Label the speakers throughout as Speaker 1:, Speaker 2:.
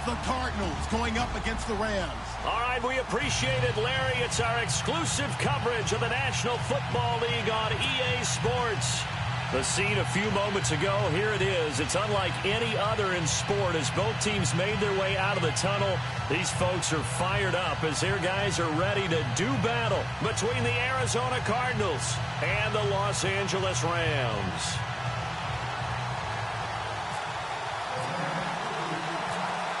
Speaker 1: the Cardinals going up against the Rams.
Speaker 2: All right, we appreciate it, Larry. It's our exclusive coverage of the National Football League on EA Sports. The scene a few moments ago, here it is. It's unlike any other in sport as both teams made their way out of the tunnel. These folks are fired up as their guys are ready to do battle between the Arizona Cardinals and the Los Angeles Rams.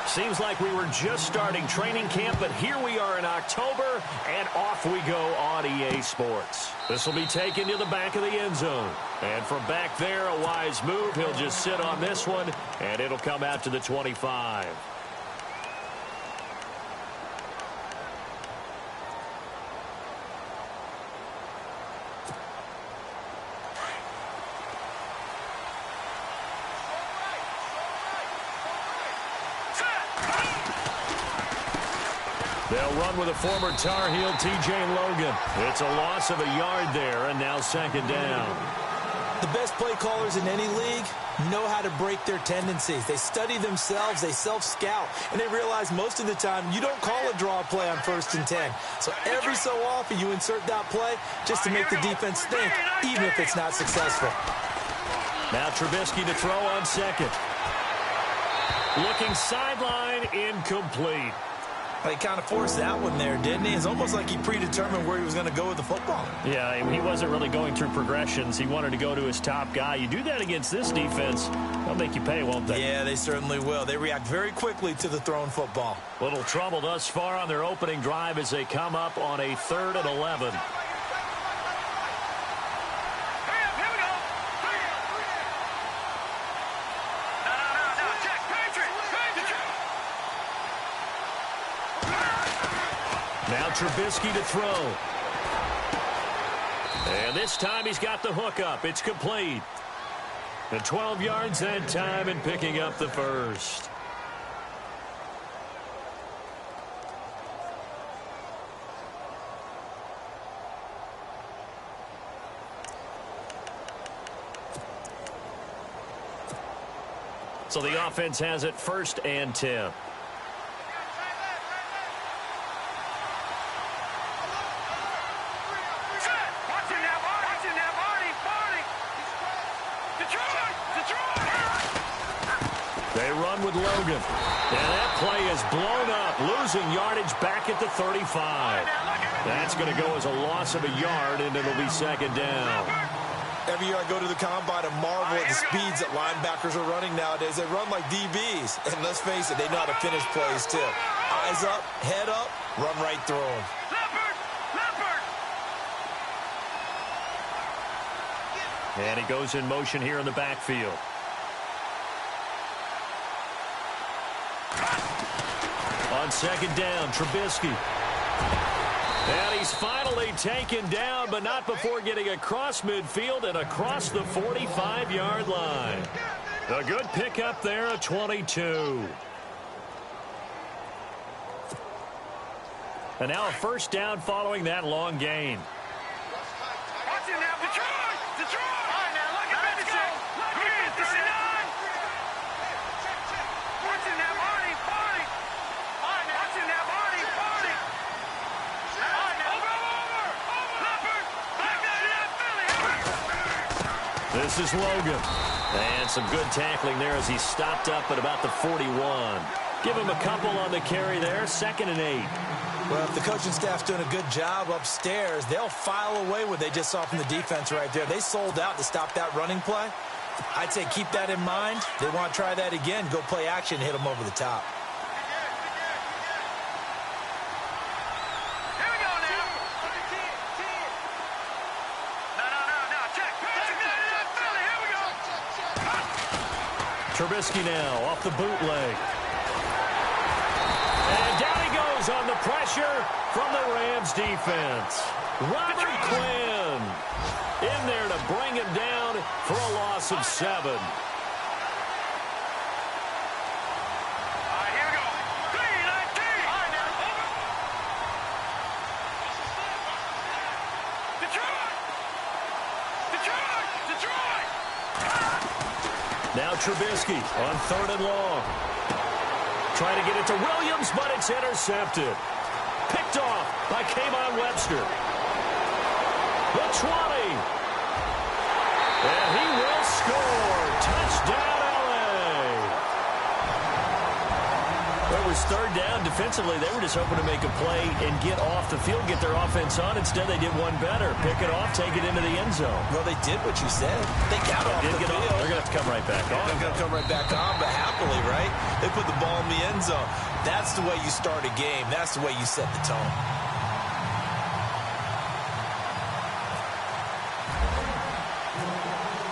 Speaker 2: Seems like we were just starting training camp, but here we are in October, and off we go on EA Sports. This will be taken to the back of the end zone. And from back there, a wise move. He'll just sit on this one, and it'll come out to the 25. They'll run with a former Tar Heel, T.J. Logan. It's a loss of a yard there, and now second down.
Speaker 3: The best play callers in any league know how to break their tendencies. They study themselves, they self-scout, and they realize most of the time you don't call a draw play on 1st and 10. So every so often you insert that play just to make the defense think, even if it's not successful.
Speaker 2: Now Trubisky to throw on second. Looking sideline, incomplete.
Speaker 3: He kind of forced that one there, didn't he? It's almost like he predetermined where he was going to go with the football.
Speaker 2: Yeah, he wasn't really going through progressions. He wanted to go to his top guy. You do that against this defense, they'll make you pay, won't they?
Speaker 3: Yeah, they certainly will. They react very quickly to the thrown football.
Speaker 2: Little trouble thus far on their opening drive as they come up on a 3rd and 11. Now Trubisky to throw. And this time he's got the hook up. It's complete. The 12 yards that time and picking up the first. So the offense has it 1st and 10. They run with Logan. And that play is blown up, losing yardage back at the 35. That's going to go as a loss of a yard, and it'll be second down.
Speaker 3: Every year I go to the combine and marvel at the speeds that linebackers are running nowadays. They run like DBs. And let's face it, they know how to finish plays, too. Eyes up, head up, run right through them.
Speaker 2: And he goes in motion here in the backfield. On second down, Trubisky. And he's finally taken down, but not before getting across midfield and across the 45-yard line. A good pickup there at 22. And now a first down following that long gain. This is Logan. And some good tackling there as he stopped up at about the 41. Give him a couple on the carry there. 2nd and 8.
Speaker 3: Well, if the coaching staff's doing a good job upstairs, they'll file away what they just saw from the defense right there. They sold out to stop that running play. I'd say keep that in mind. They want to try that again. Go play action, hit them over the top.
Speaker 2: Trubisky now off the bootleg. And down he goes on the pressure from the Rams defense. Robert Quinn in there to bring him down for a loss of 7. Now Trubisky on 3rd and long. Trying to get it to Williams, but it's intercepted. Picked off by Kayvon Webster. The 20. And he will score. Touchdown, L.A. Well, it was third down. Defensively, they were just hoping to make a play and get off the field, get their offense on. Instead, they did one better. Pick it off, take it into the end zone.
Speaker 3: Well, they did what you said. They got off the field.
Speaker 2: They're going to have to come right back on.
Speaker 3: They're going to come right back on, but happily, right? They put the ball in the end zone. That's the way you start a game. That's the way you set the tone.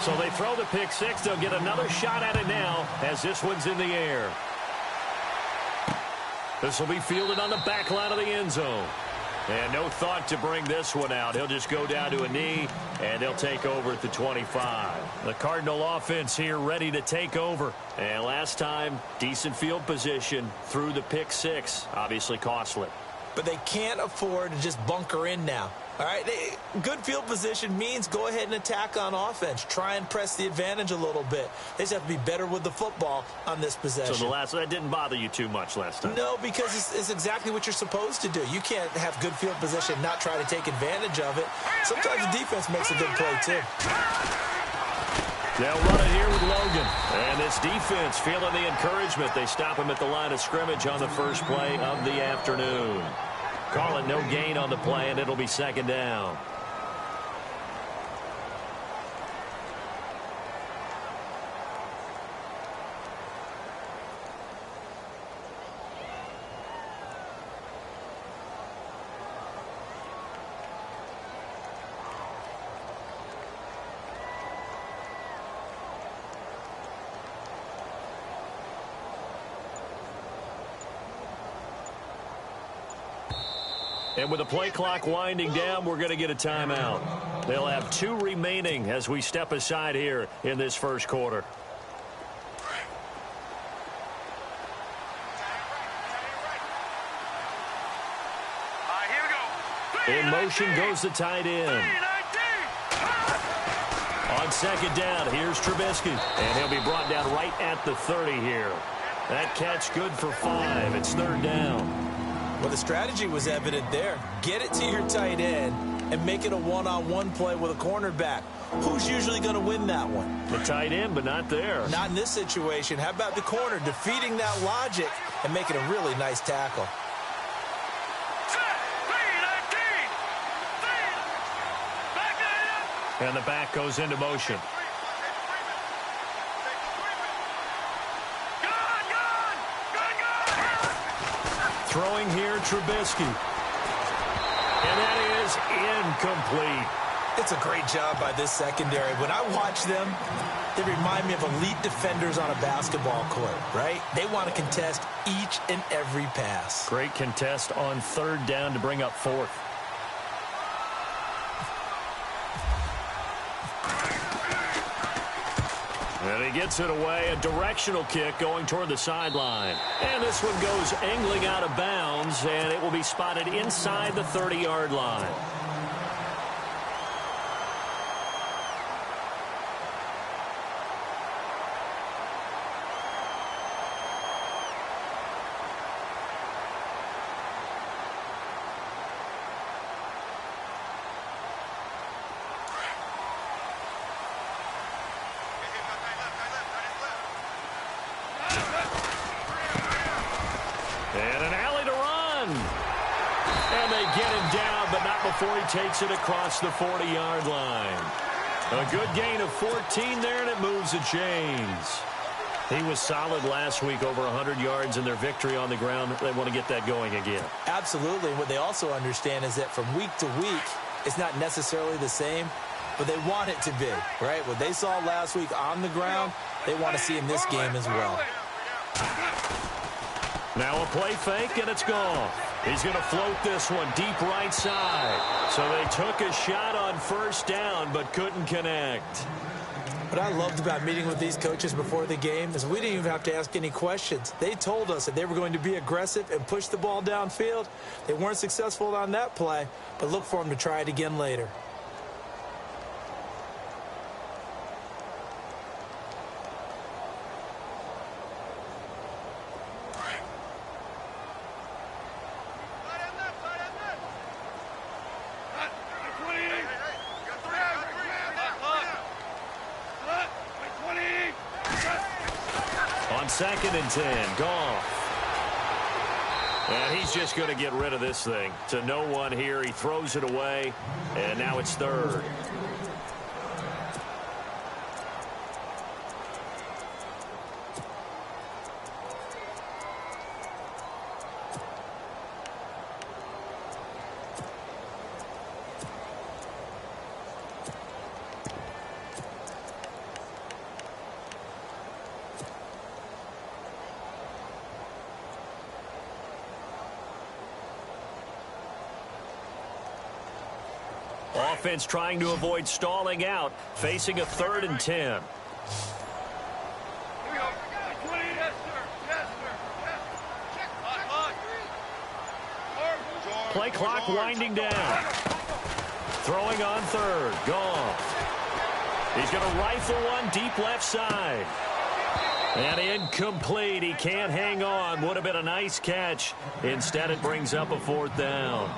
Speaker 2: So they throw the pick six. They'll get another shot at it now as this one's in the air. This will be fielded on the back line of the end zone. And no thought to bring this one out. He'll just go down to a knee, and they'll take over at the 25. The Cardinal offense here ready to take over. And last time, decent field position through the pick six. Obviously costly.
Speaker 3: But they can't afford to just bunker in now. All right, good field position means go ahead and attack on offense. Try and press the advantage a little bit. They just have to be better with the football on this possession.
Speaker 2: So that didn't bother you too much last time?
Speaker 3: No, because it's exactly what you're supposed to do. You can't have good field position and not try to take advantage of it. Sometimes the defense makes a good play, too.
Speaker 2: They'll run it here with Logan. And this defense feeling the encouragement. They stop him at the line of scrimmage on the first play of the afternoon. Call it no gain on the play, and it'll be second down. And with the play clock winding down, we're going to get a timeout. They'll have 2 remaining as we step aside here in this first quarter. In motion goes the tight end. On second down, here's Trubisky. And he'll be brought down right at the 30 here. That catch good for 5. It's third down.
Speaker 3: Well, the strategy was evident there. Get it to your tight end and make it a one-on-one play with a cornerback. Who's usually going to win that one?
Speaker 2: The tight end, but not there.
Speaker 3: Not in this situation. How about the corner defeating that logic and making a really nice tackle?
Speaker 2: And the back goes into motion. Throwing here, Trubisky. And that is incomplete.
Speaker 3: It's a great job by this secondary. When I watch them, they remind me of elite defenders on a basketball court, right? They want to contest each and every pass.
Speaker 2: Great contest on third down to bring up fourth. And he gets it away, a directional kick going toward the sideline. And this one goes angling out of bounds, and it will be spotted inside the 30-yard line. And an alley to run. And they get him down, but not before he takes it across the 40-yard line. A good gain of 14 there, and it moves the chains. He was solid last week, over 100 yards in their victory on the ground. They want to get that going again.
Speaker 3: Absolutely. What they also understand is that from week to week, it's not necessarily the same, but they want it to be, right? What they saw last week on the ground, they want to see in this game as well.
Speaker 2: Now a play fake, and it's gone. He's going to float this one deep right side. So they took a shot on first down, but couldn't connect.
Speaker 3: What I loved about meeting with these coaches before the game is we didn't even have to ask any questions. They told us that they were going to be aggressive and push the ball downfield. They weren't successful on that play, but look for them to try it again later.
Speaker 2: 2nd and 10. Goff. And he's just going to get rid of this thing. To no one here. He throws it away. And now it's 3rd. Offense trying to avoid stalling out, facing a 3rd and 10. Play clock winding down. Throwing on 3rd. Goff. He's going to rifle one deep left side. And incomplete. He can't hang on. Would have been a nice catch. Instead, it brings up a 4th down.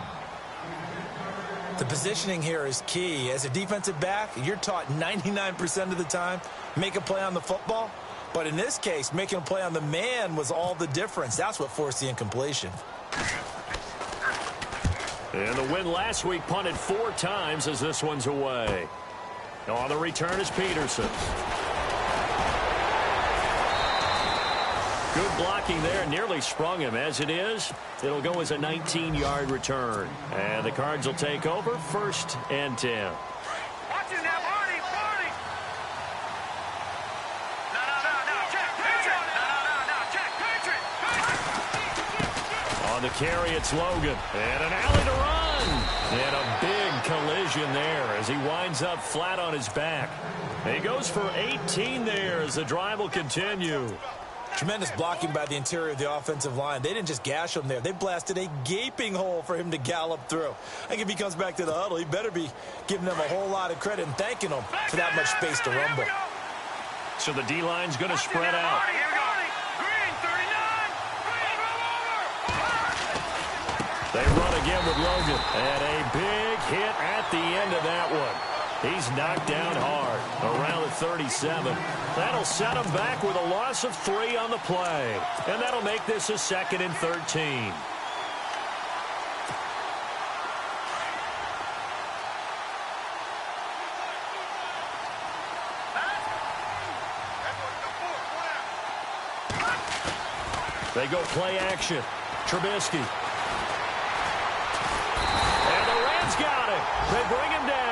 Speaker 3: The positioning here is key. As a defensive back, you're taught 99% of the time, make a play on the football. But in this case, making a play on the man was all the difference. That's what forced the incompletion.
Speaker 2: And the win last week punted 4 times as this one's away. On the return is Peterson. Good blocking there. Nearly sprung him. As it is, it'll go as a 19-yard return. And the Cards will take over 1st and 10.
Speaker 4: Watch it now, Barney, Barney. No, check, Patriot. No, check, Patriot.
Speaker 2: On the carry, it's Logan. And an alley to run. And a big collision there as he winds up flat on his back. He goes for 18 there as the drive will continue.
Speaker 3: Tremendous blocking by the interior of the offensive line. They didn't just gash him there. They blasted a gaping hole for him to gallop through. I think if he comes back to the huddle, he better be giving them a whole lot of credit and thanking them for that much space to rumble.
Speaker 2: So the D-line's going to spread out. They run again with Logan. And a big hit at the end of that one. He's knocked down hard around the 37. That'll set him back with a loss of 3 on the play. And that'll make this a 2nd and 13. They go play action. Trubisky. And the Rams got it. They bring him down.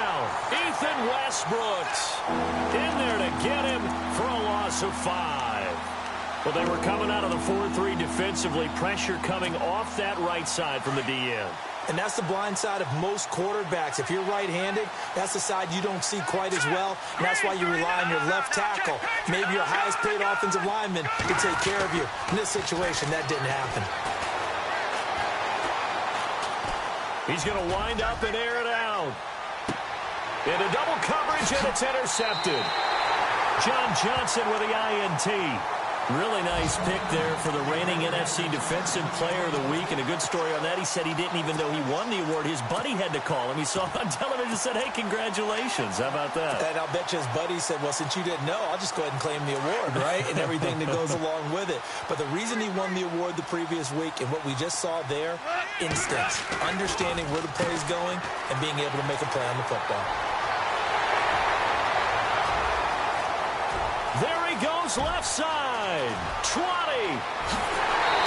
Speaker 2: Ethan Westbrooks in there to get him for a loss of 5. Well, they were coming out of the 4-3 defensively. Pressure coming off that right side from the DN.
Speaker 3: And that's the blind side of most quarterbacks. If you're right-handed, that's the side you don't see quite as well. And that's why you rely on your left tackle, maybe your highest-paid offensive lineman, to take care of you. In this situation, that didn't happen.
Speaker 2: He's going to wind up and air it out. Into double coverage, and it's intercepted. John Johnson with the INT. Really nice pick there for the reigning NFC Defensive Player of the Week. And a good story on that. He said he didn't even know he won the award. His buddy had to call him. He saw him on television and said, hey, congratulations. How about that?
Speaker 3: And I'll bet you his buddy said, well, since you didn't know, I'll just go ahead and claim the award, right? And everything that goes along with it. But the reason he won the award the previous week and what we just saw there, instincts, understanding where the play is going and being able to make a play on the football.
Speaker 2: There he goes, left side. 20.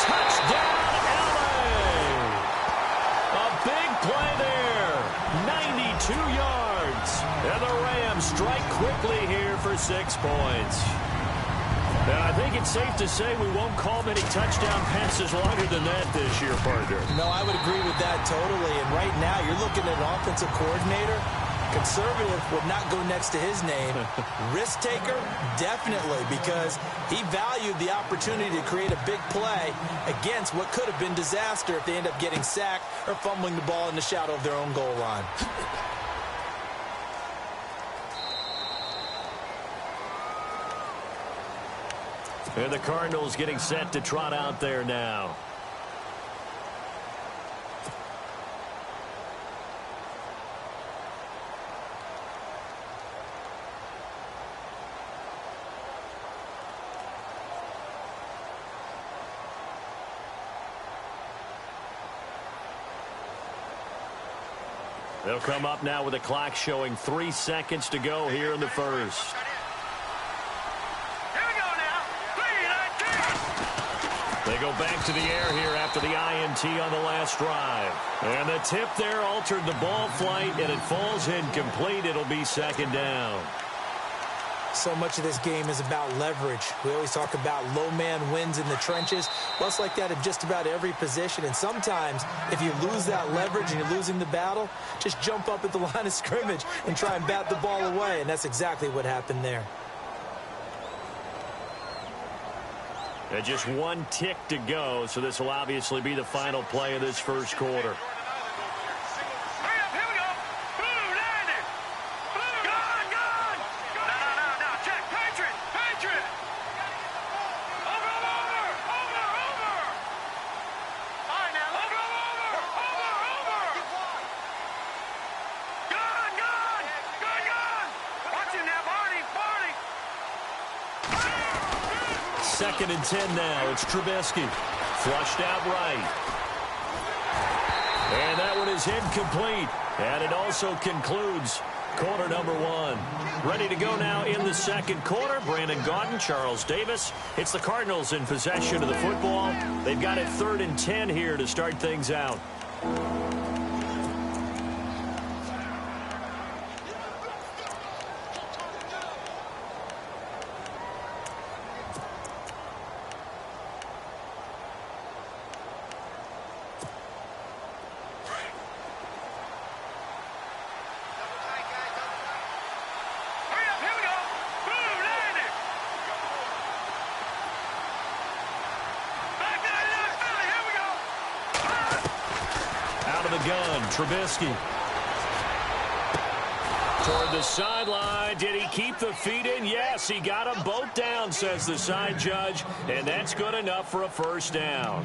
Speaker 2: Touchdown, LA. A big play there. 92 yards. And the Rams strike quickly here for 6 points. And I think it's safe to say we won't call many touchdown passes longer than that this year, partner.
Speaker 3: No, I would agree with that totally. And right now, you're looking at an offensive coordinator. Conservative would not go next to his name. Risk taker, definitely, because he valued the opportunity to create a big play against what could have been disaster if they end up getting sacked or fumbling the ball in the shadow of their own goal line.
Speaker 2: And the Cardinals getting set to trot out there now. They'll come up now with the clock showing 3 seconds to go here in the first.
Speaker 4: Here we go now. 3-19.
Speaker 2: They go back to the air here after the INT on the last drive. And the tip there altered the ball flight, and it falls incomplete. It'll be second down.
Speaker 3: So much of this game is about leverage. We always talk about low man wins in the trenches. Well, it's like that in just about every position. And sometimes, if you lose that leverage and you're losing the battle, just jump up at the line of scrimmage and try and bat the ball away. And that's exactly what happened there.
Speaker 2: And just 1 tick to go, so this will obviously be the final play of this first quarter. Second and 10 now. It's Trubisky. Flushed out right. And that one is incomplete. And it also concludes quarter number 1. Ready to go now in the second quarter. Brandon Gaudin, Charles Davis. It's the Cardinals in possession of the football. They've got it 3rd and 10 here to start things out. Gun, Trubisky. Toward the sideline. Did he keep the feet in? Yes, he got them both down, says the side judge, and that's good enough for a first down.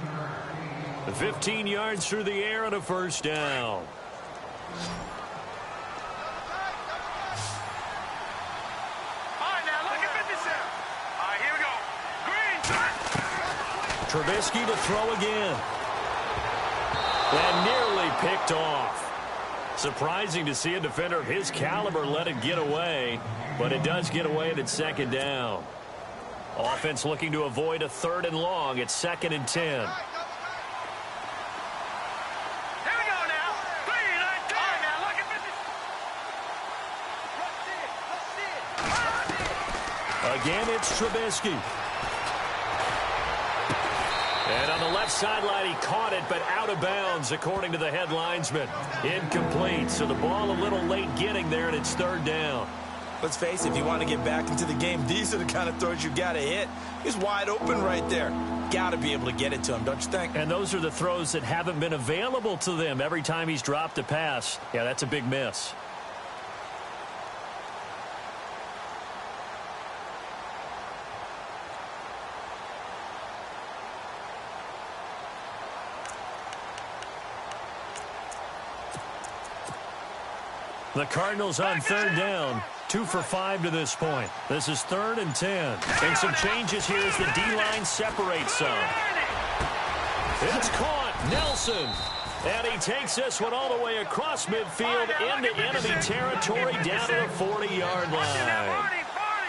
Speaker 2: 15 yards through the air and a first down.
Speaker 4: All right, now look at 57. All right, here we go. Green.
Speaker 2: Trubisky to throw again. And nearly picked off. Surprising to see a defender of his caliber let it get away, but it does get away and it's second down. Offense looking to avoid a 3rd and long. It's 2nd and 10.
Speaker 4: Here we go now. 3-19. All right, now look at
Speaker 2: 50. Again, it's Trubisky. And on the left sideline, he caught it, but out of bounds, according to the head linesman. Incomplete, so the ball a little late getting there, and it's 3rd down.
Speaker 3: Let's face it, if you want to get back into the game, these are the kind of throws you got to hit. He's wide open right there. Got to be able to get it to him, don't you think?
Speaker 2: And those are the throws that haven't been available to them every time he's dropped a pass. Yeah, that's a big miss. The Cardinals on 3rd down. 2 for 5 to this point. This is 3rd and 10. And some changes here as the D-line separates some. It's caught. Nelson. And he takes this one all the way across midfield into enemy territory down to the 40-yard line.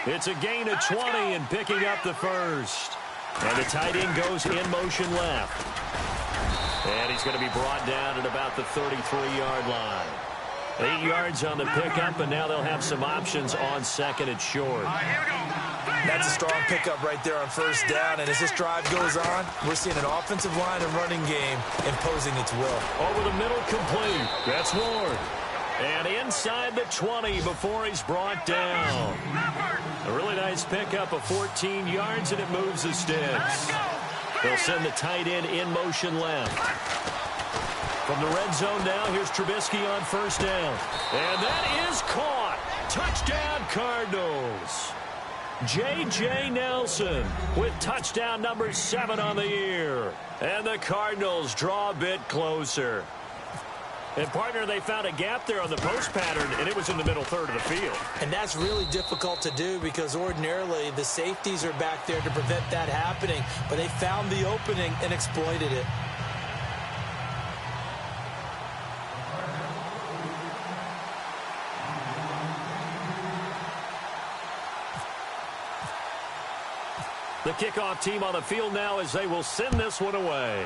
Speaker 2: It's a gain of 20 and picking up the first. And the tight end goes in motion left. And he's going to be brought down at about the 33-yard line. 8 yards on the pickup, and now they'll have some options on 2nd and short.
Speaker 3: That's a strong pickup right there on 1st down, and as this drive goes on, we're seeing an offensive line and running game imposing its will.
Speaker 2: Over the middle, complete. That's Ward. And inside the 20 before he's brought down. A really nice pickup of 14 yards, and it moves the sticks. They'll send the tight end in motion left. From the red zone now, here's Trubisky on 1st down. And that is caught. Touchdown, Cardinals. J.J. Nelson with touchdown number 7 on the year. And the Cardinals draw a bit closer. And, partner, they found a gap there on the post pattern, and it was in the middle 3rd of the field.
Speaker 3: And that's really difficult to do because ordinarily the safeties are back there to prevent that happening. But they found the opening and exploited it.
Speaker 2: The kickoff team on the field now as they will send this one away.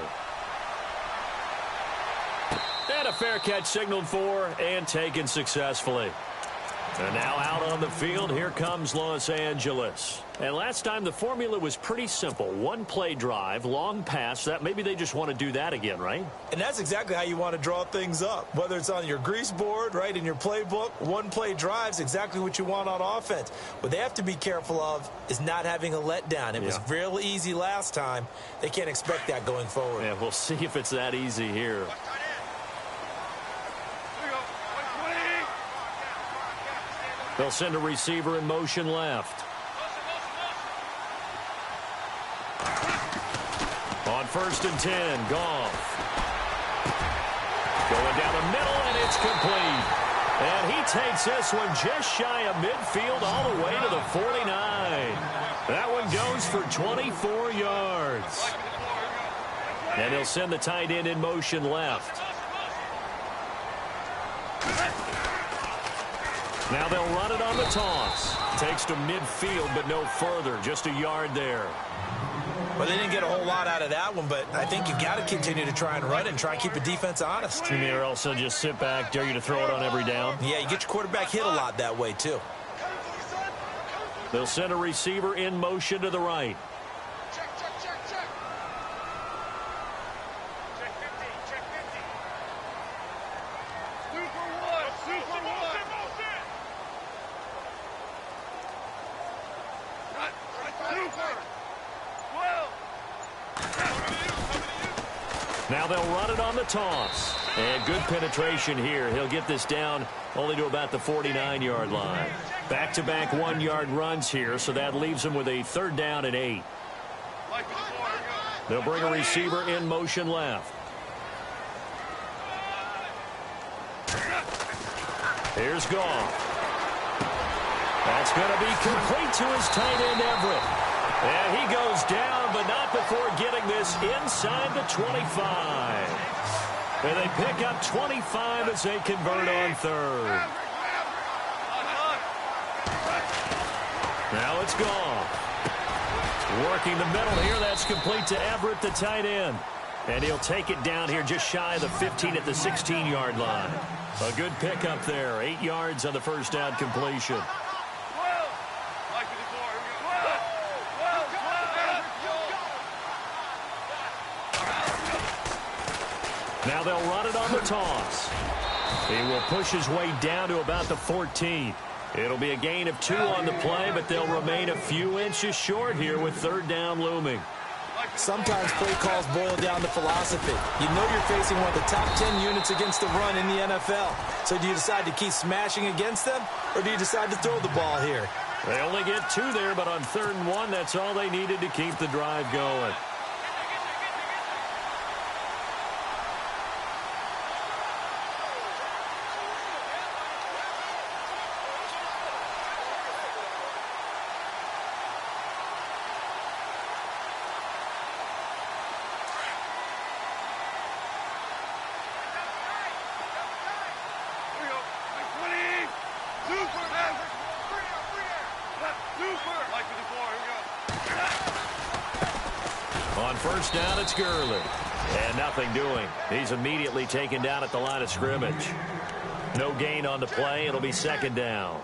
Speaker 2: And a fair catch signaled for and taken successfully. And now out on the field, here comes Los Angeles. And last time the formula was pretty simple. One play drive, long pass. That maybe they just want to do that again, right?
Speaker 3: And that's exactly how you want to draw things up. Whether it's on your grease board, right, in your playbook, one play drive's exactly what you want on offense. What they have to be careful of is not having a letdown. It was real easy last time. They can't expect that going forward.
Speaker 2: Yeah, we'll see if it's that easy here. They'll send a receiver in motion left. On 1st and 10, Goff. Going down the middle, and it's complete. And he takes this one just shy of midfield all the way to the 49. That one goes for 24 yards. And he'll send the tight end in motion left. Now they'll run it on the toss. Takes to midfield, but no further. Just a yard there.
Speaker 3: Well, they didn't get a whole lot out of that one, but I think you've got to continue to try and run it and try and keep the defense honest.
Speaker 2: You mean or also just sit back, dare you to throw it on every down?
Speaker 3: Yeah, you get your quarterback hit a lot that way, too.
Speaker 2: They'll send a receiver in motion to the right.
Speaker 4: Check 50. Check 50. Super one.
Speaker 2: Now they'll run it on the toss. And good penetration here. He'll get this down only to about the 49-yard line. Back-to-back 1-yard runs here, so that leaves them with a 3rd down and 8. They'll bring a receiver in motion left. Here's Goff. That's going to be complete to his tight end, Everett. And he goes down, but not before getting this inside the 25. And they pick up 25 as they convert on 3rd. Now it's Goff. Working the middle here. That's complete to Everett, the tight end. And he'll take it down here just shy of the 15 at the 16-yard line. A good pickup there. 8 yards on the first down completion. Now they'll run it on the toss. He will push his way down to about the 14. It'll be a gain of 2 on the play, but they'll remain a few inches short here with 3rd down looming.
Speaker 3: Sometimes play calls boil down to philosophy. You know you're facing one of the top 10 units against the run in the NFL. So do you decide to keep smashing against them, or do you decide to throw the ball here?
Speaker 2: They only get 2 there, but on 3rd and 1, that's all they needed to keep the drive going. On 1st down, it's Gurley. And nothing doing. He's immediately taken down at the line of scrimmage. No gain on the play. It'll be 2nd down.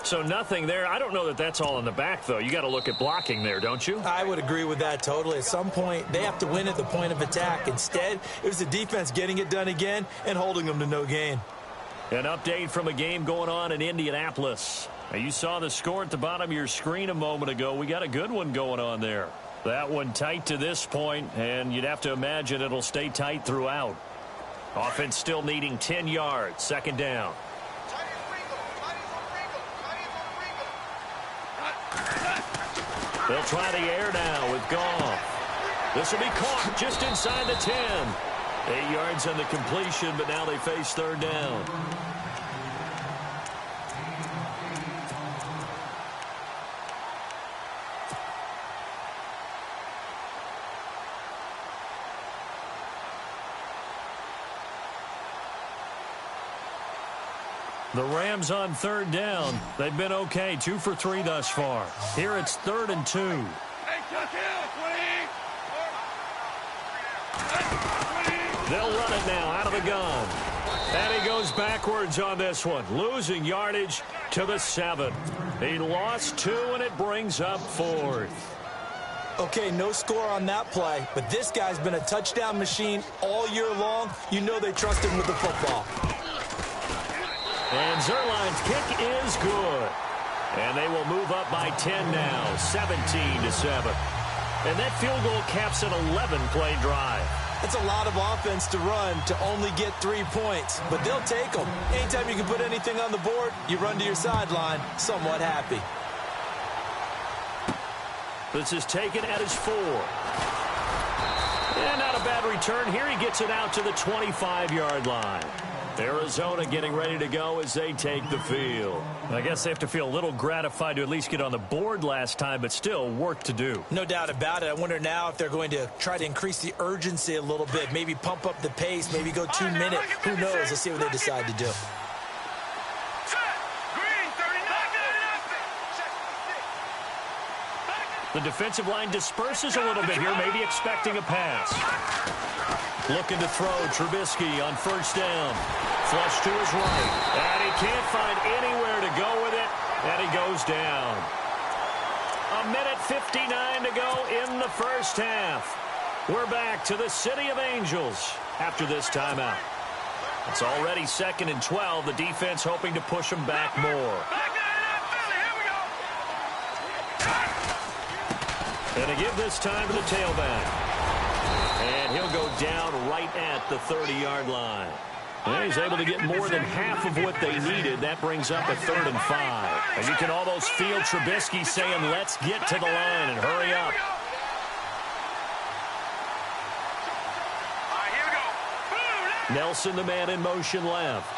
Speaker 2: So nothing there. I don't know that that's all in the back, though. You got to look at blocking there, don't you?
Speaker 3: I would agree with that totally. At some point, they have to win at the point of attack. Instead, it was the defense getting it done again and holding them to no gain.
Speaker 2: An update from a game going on in Indianapolis. Now, you saw the score at the bottom of your screen a moment ago. We got a good one going on there. That one tight to this point, and you'd have to imagine it'll stay tight throughout. Offense still needing 10 yards. 2nd down. They'll try the air now with Goff. This will be caught just inside the 10. 8 yards on the completion, but now they face 3rd down. The Rams on 3rd down. They've been okay. 2 for 3 thus far. Here it's 3rd and 2. They'll run it now out of the gun. And he goes backwards on this one, losing yardage to the 7. He lost 2, and it brings up 4th.
Speaker 3: Okay, no score on that play, but this guy's been a touchdown machine all year long. You know they trust him with the football.
Speaker 2: And Zerline's kick is good. And they will move up by 10 now, 17-7. And that field goal caps an 11-play drive.
Speaker 3: It's a lot of offense to run to only get 3 points, but they'll take them. Anytime you can put anything on the board, you run to your sideline, somewhat happy.
Speaker 2: This is taken at his 4. And not a bad return here. He gets it out to the 25-yard line. Arizona getting ready to go as they take the field. I guess they have to feel a little gratified to at least get on the board last time, but still work to do.
Speaker 3: No doubt about it. I wonder now if they're going to try to increase the urgency a little bit, maybe pump up the pace, maybe go 2 minutes. Who knows? Let's see what they decide to do.
Speaker 2: The defensive line disperses a little bit here, maybe expecting a pass. Looking to throw, Trubisky on first down. Flush to his right. And he can't find anywhere to go with it, and he goes down. 1:59 to go in the first half. We're back to the City of Angels after this timeout. It's already 2nd and 12. The defense hoping to push them back more. And to give this time to the tailback. And he'll go down right at the 30-yard line. And he's able to get more than half of what they needed. That brings up a 3rd and 5. And you can almost feel Trubisky saying, let's get to the line and hurry up. Nelson, the man in motion left.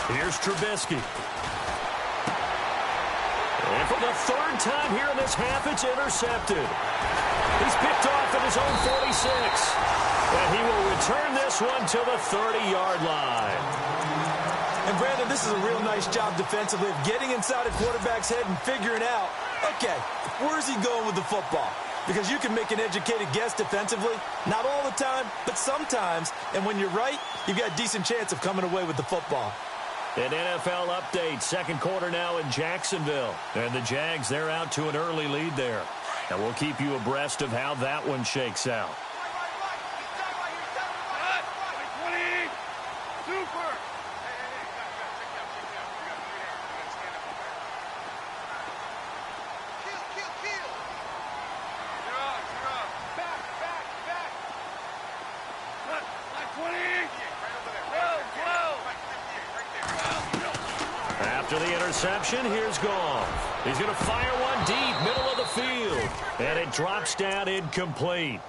Speaker 2: Here's Trubisky. And for the 3rd time here in this half, it's intercepted. He's picked off at his own 46. And he will return this one to the 30-yard line.
Speaker 3: And, Brandon, this is a real nice job defensively of getting inside a quarterback's head and figuring out, okay, where's he going with the football? Because you can make an educated guess defensively. Not all the time, but sometimes. And when you're right, you've got a decent chance of coming away with the football.
Speaker 2: An NFL update, 2nd quarter now in Jacksonville. And the Jags, they're out to an early lead there. And we'll keep you abreast of how that one shakes out. After the interception, here's Goff. He's going to fire one deep, middle of the field. And it drops down incomplete.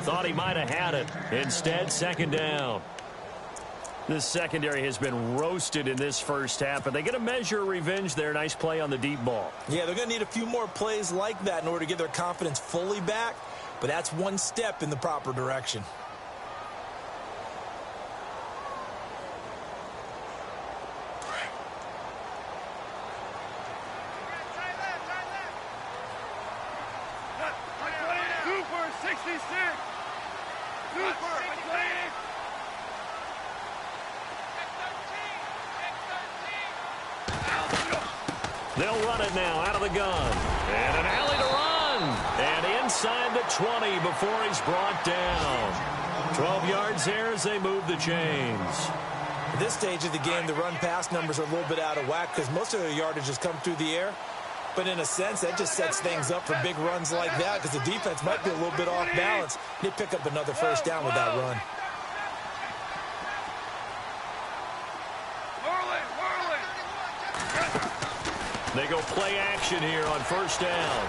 Speaker 2: Thought he might have had it. Instead, 2nd down. This secondary has been roasted in this first half, but they get a measure of revenge there. Nice play on the deep ball.
Speaker 3: Yeah, they're going to need a few more plays like that in order to get their confidence fully back, but that's one step in the proper direction.
Speaker 2: They'll run it now out of the gun. And an alley to run. And inside the 20 before he's brought down. 12 yards there as they move the chains.
Speaker 3: At this stage of the game, the run-pass numbers are a little bit out of whack because most of their yardage has come through the air. But in a sense, that just sets things up for big runs like that because the defense might be a little bit off balance. They pick up another first down with that run.
Speaker 2: They go play action here on first down.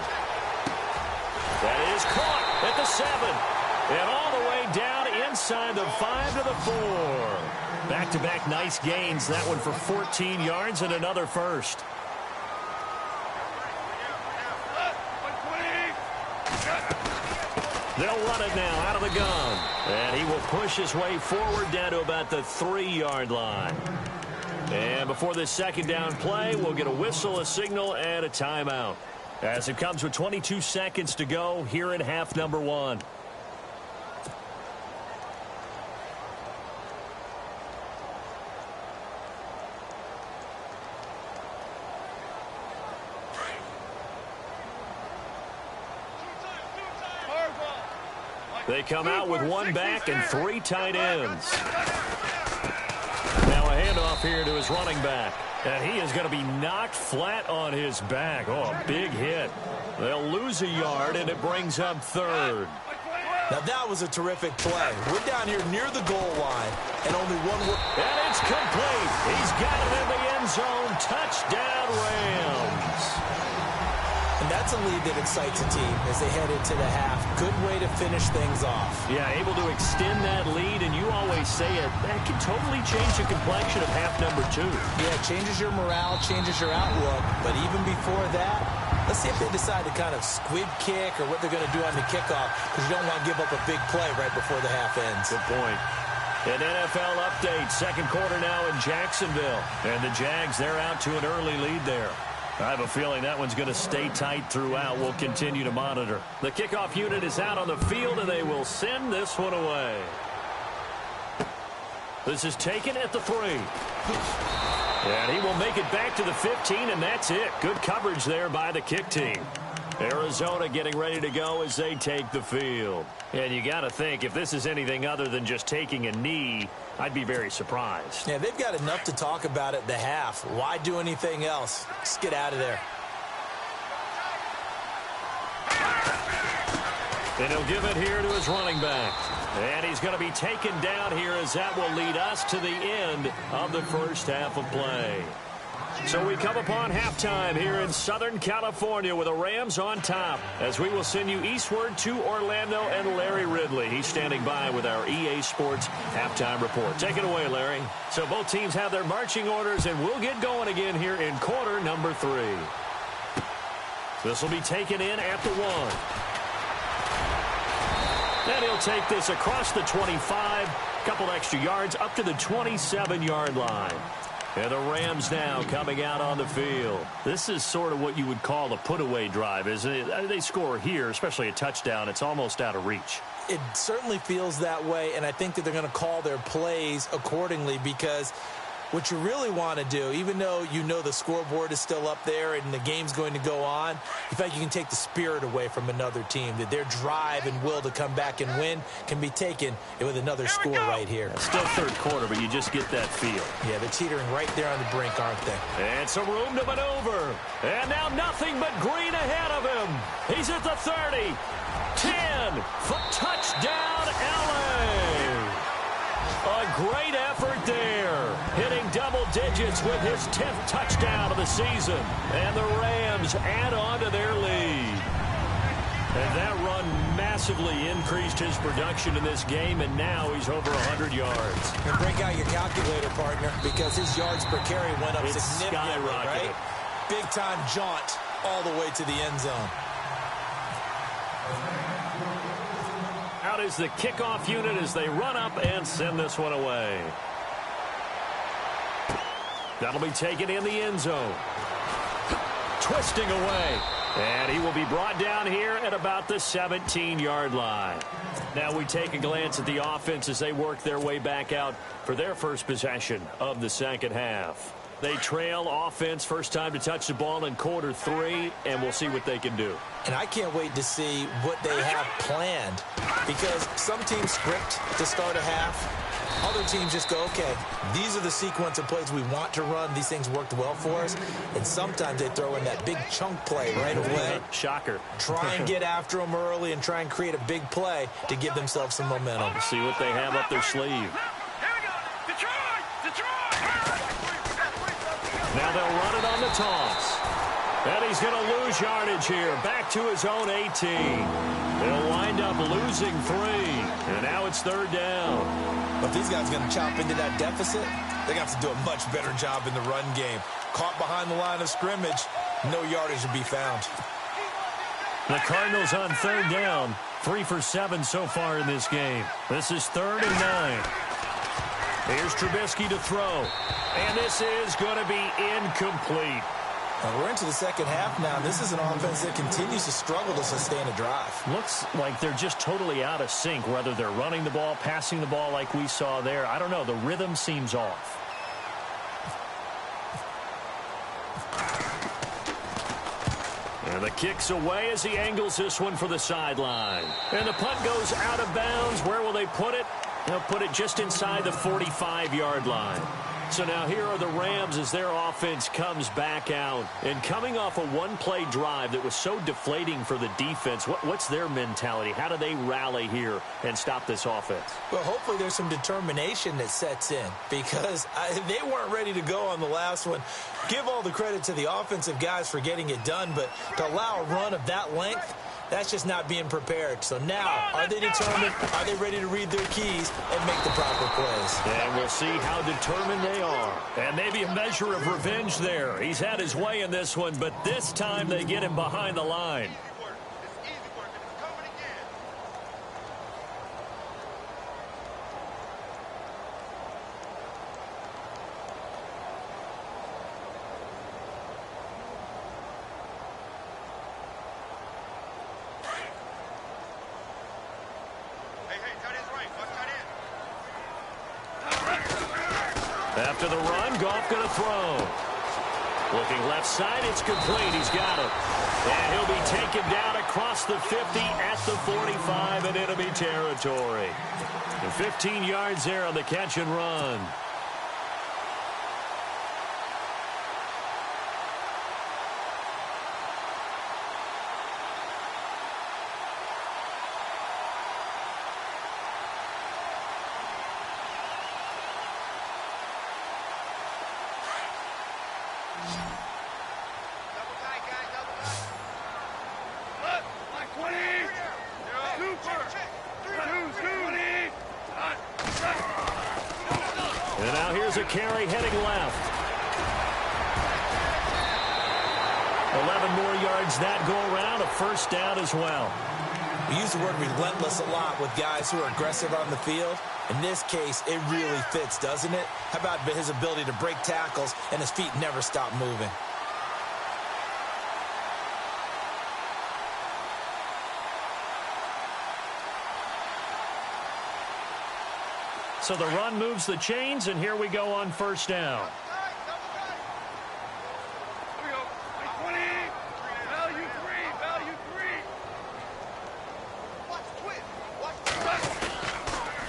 Speaker 2: That is caught at the 7. And all the way down inside the 5 to the 4. Back-to-back nice gains. That one for 14 yards and another first. They'll run it now out of the gun. And he will push his way forward down to about the 3-yard line. And before this second down play, we'll get a whistle, a signal, and a timeout. As it comes with 22 seconds to go here in half number 1. They come out with 1 back and 3 tight ends. Now a handoff here to his running back. And he is going to be knocked flat on his back. Oh, a big hit. They'll lose a yard, and it brings up 3rd.
Speaker 3: Now that was a terrific play. We're down here near the goal line, and only one...
Speaker 2: And it's complete. He's got it in the end zone. Touchdown, Rams.
Speaker 3: And that's a lead that excites a team as they head into the half. Good way to finish things off.
Speaker 2: Yeah, able to extend that lead, and you always say it, that can totally change the complexion of half number 2.
Speaker 3: Yeah, it changes your morale, changes your outlook. But even before that, let's see if they decide to kind of squib kick or what they're going to do on the kickoff, because you don't want to give up a big play right before the half ends.
Speaker 2: Good point. An NFL update, second quarter now in Jacksonville. And the Jags, they're out to an early lead there. I have a feeling that one's going to stay tight throughout. We'll continue to monitor. The kickoff unit is out on the field, and they will send this one away. This is taken at the 3. And he will make it back to the 15, and that's it. Good coverage there by the kick team. Arizona getting ready to go as they take the field. And you got to think, if this is anything other than just taking a knee, I'd be very surprised.
Speaker 3: Yeah, they've got enough to talk about at the half. Why do anything else? Just get out of there.
Speaker 2: And he'll give it here to his running back. And he's going to be taken down here as that will lead us to the end of the first half of play. So we come upon halftime here in Southern California with the Rams on top, as we will send you eastward to Orlando and Larry Ridley. He's standing by with our EA Sports halftime report. Take it away, Larry. So both teams have their marching orders, and we'll get going again here in quarter number 3. This will be taken in at the 1. And he'll take this across the 25, couple extra yards up to the 27-yard line. And the Rams now coming out on the field. This is sort of what you would call a put-away drive, isn't it? They score here, especially a touchdown. It's almost out of reach.
Speaker 3: It certainly feels that way, and I think that they're going to call their plays accordingly, because what you really want to do, even though you know the scoreboard is still up there and the game's going to go on, in fact, you can take the spirit away from another team, that their drive and will to come back and win can be taken with another score right here.
Speaker 2: Still third quarter, but you just get that feel.
Speaker 3: Yeah, they're teetering right there on the brink, aren't they?
Speaker 2: And some room to maneuver. And now nothing but green ahead of him. He's at the 30. 10. Touchdown, L.A. A great effort there. Hitting double digits with his 10th touchdown of the season. And the Rams add on to their lead. And that run massively increased his production in this game, and now he's over 100 yards.
Speaker 3: And break out your calculator, partner, because his yards per carry went up significantly,
Speaker 2: skyrocketed.
Speaker 3: right? Big-time jaunt all the way to the end zone.
Speaker 2: Out is the kickoff unit as they run up and send this one away. That'll be taken in the end zone. Twisting away. And he will be brought down here at about the 17-yard line. Now we take a glance at the offense as they work their way back out for their first possession of the second half. They trail offense, first time to touch the ball in quarter 3, and we'll see what they can do.
Speaker 3: And I can't wait to see what they have planned, because some teams script to start a half. Other teams just go, okay, these are the sequence of plays we want to run. These things worked well for us. And sometimes they throw in that big chunk play right away.
Speaker 2: Shocker.
Speaker 3: Try and get after them early and try and create a big play to give themselves some momentum.
Speaker 2: Let's see what they have up their sleeve. Now they'll run it on the toss. And he's going to lose yardage here. Back to his own 18. They'll wind up losing 3. And now it's third down.
Speaker 3: But these guys are going to chop into that deficit. They got to do a much better job in the run game. Caught behind the line of scrimmage, no yardage to be found.
Speaker 2: The Cardinals on third down 3 for 7 so far in this game. This is 3rd and 9. Here's Trubisky to throw. And this is going to be incomplete.
Speaker 3: We're into the second half now. This is an offense that continues to struggle to sustain a drive.
Speaker 2: Looks like they're just totally out of sync, whether they're running the ball, passing the ball like we saw there. I don't know. The rhythm seems off. And the kick's away as he angles this one for the sideline. And the punt goes out of bounds. Where will they put it? They'll put it just inside the 45-yard line. So now here are the Rams as their offense comes back out. And coming off a one-play drive that was so deflating for the defense, what's their mentality? How do they rally here and stop this offense?
Speaker 3: Well, hopefully there's some determination that sets in because they weren't ready to go on the last one. Give all the credit to the offensive guys for getting it done, but to allow a run of that length, that's just not being prepared. So now, are they determined? Are they ready to read their keys and make the proper plays?
Speaker 2: And we'll see how determined they are. And maybe a measure of revenge there. He's had his way in this one, but this time they get him behind the line. After the run, Goff going to throw. Looking left side, it's complete. He's got it. And he'll be taken down across the 50 at the 45 in enemy territory. And 15 yards there on the catch and run. And now here's a carry heading left. 11 more yards that go around, a first down as well.
Speaker 3: We use the word relentless a lot with guys who are aggressive on the field. In this case, it really fits, doesn't it? How about his ability to break tackles and his feet never stop moving?
Speaker 2: So the run moves the chains, and here we go on first down.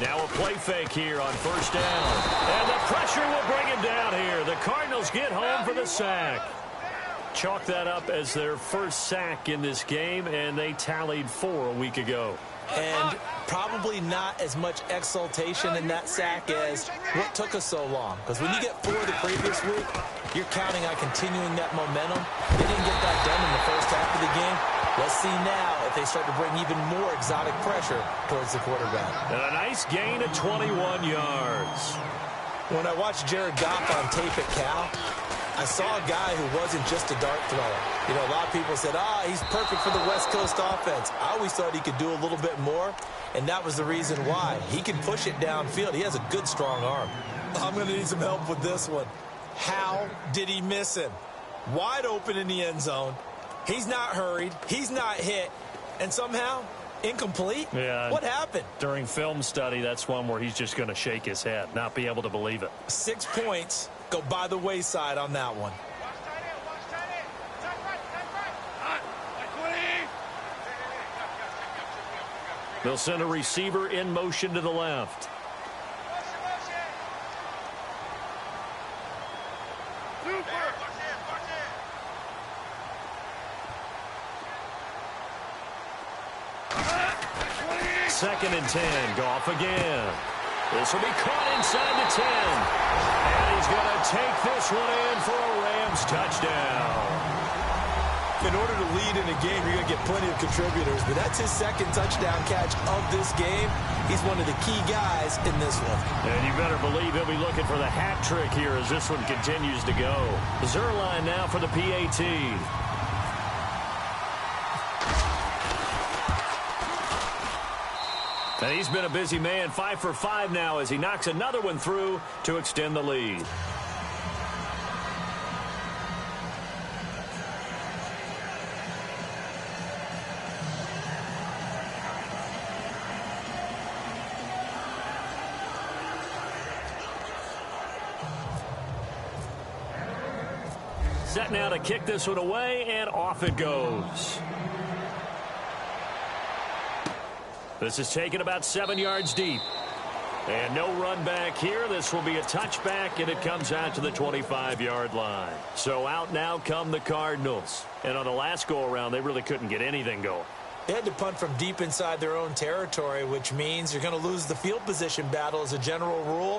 Speaker 2: Now a play fake here on first down. And the pressure will bring him down here. The Cardinals get home for the sack. Chalk that up as their first sack in this game, and they tallied 4 a week ago.
Speaker 3: And probably not as much exultation in that sack as what took us so long. Because when you get 4 the previous week, you're counting on continuing that momentum. They didn't get that done in the first half of the game. Let's see now if they start to bring even more exotic pressure towards the quarterback.
Speaker 2: And a nice gain of 21 yards.
Speaker 3: When I watched Jared Goff on tape at Cal, I saw a guy who wasn't just a dart thrower. You know, a lot of people said, he's perfect for the West Coast offense. I always thought he could do a little bit more, and that was the reason why. He can push it downfield. He has a good, strong arm. I'm going to need some help with this one. How did he miss him? Wide open in the end zone. He's not hurried. He's not hit. And somehow, incomplete?
Speaker 2: Yeah.
Speaker 3: What happened?
Speaker 2: During film study, that's one where he's just going to shake his head, not be able to believe it.
Speaker 3: 6 points go by the wayside on that one.
Speaker 2: They'll send a receiver in motion to the left. Second and 10. Goff again. This will be caught inside the 10. And he's going to take this one in for a Rams touchdown.
Speaker 3: In order to lead in a game, you're going to get plenty of contributors, but that's his second touchdown catch of this game. He's one of the key guys in this one.
Speaker 2: And you better believe he'll be looking for the hat trick here as this one continues to go. Zerline now for the PAT. And he's been a busy man, 5 for 5 now as he knocks another one through to extend the lead. Set now to kick this one away, and off it goes. This is taken about 7 yards deep. And no run back here. This will be a touchback, and it comes out to the 25-yard line. So out now come the Cardinals. And on the last go-around, they really couldn't get anything going.
Speaker 3: They had to punt from deep inside their own territory, which means you're going to lose the field position battle as a general rule.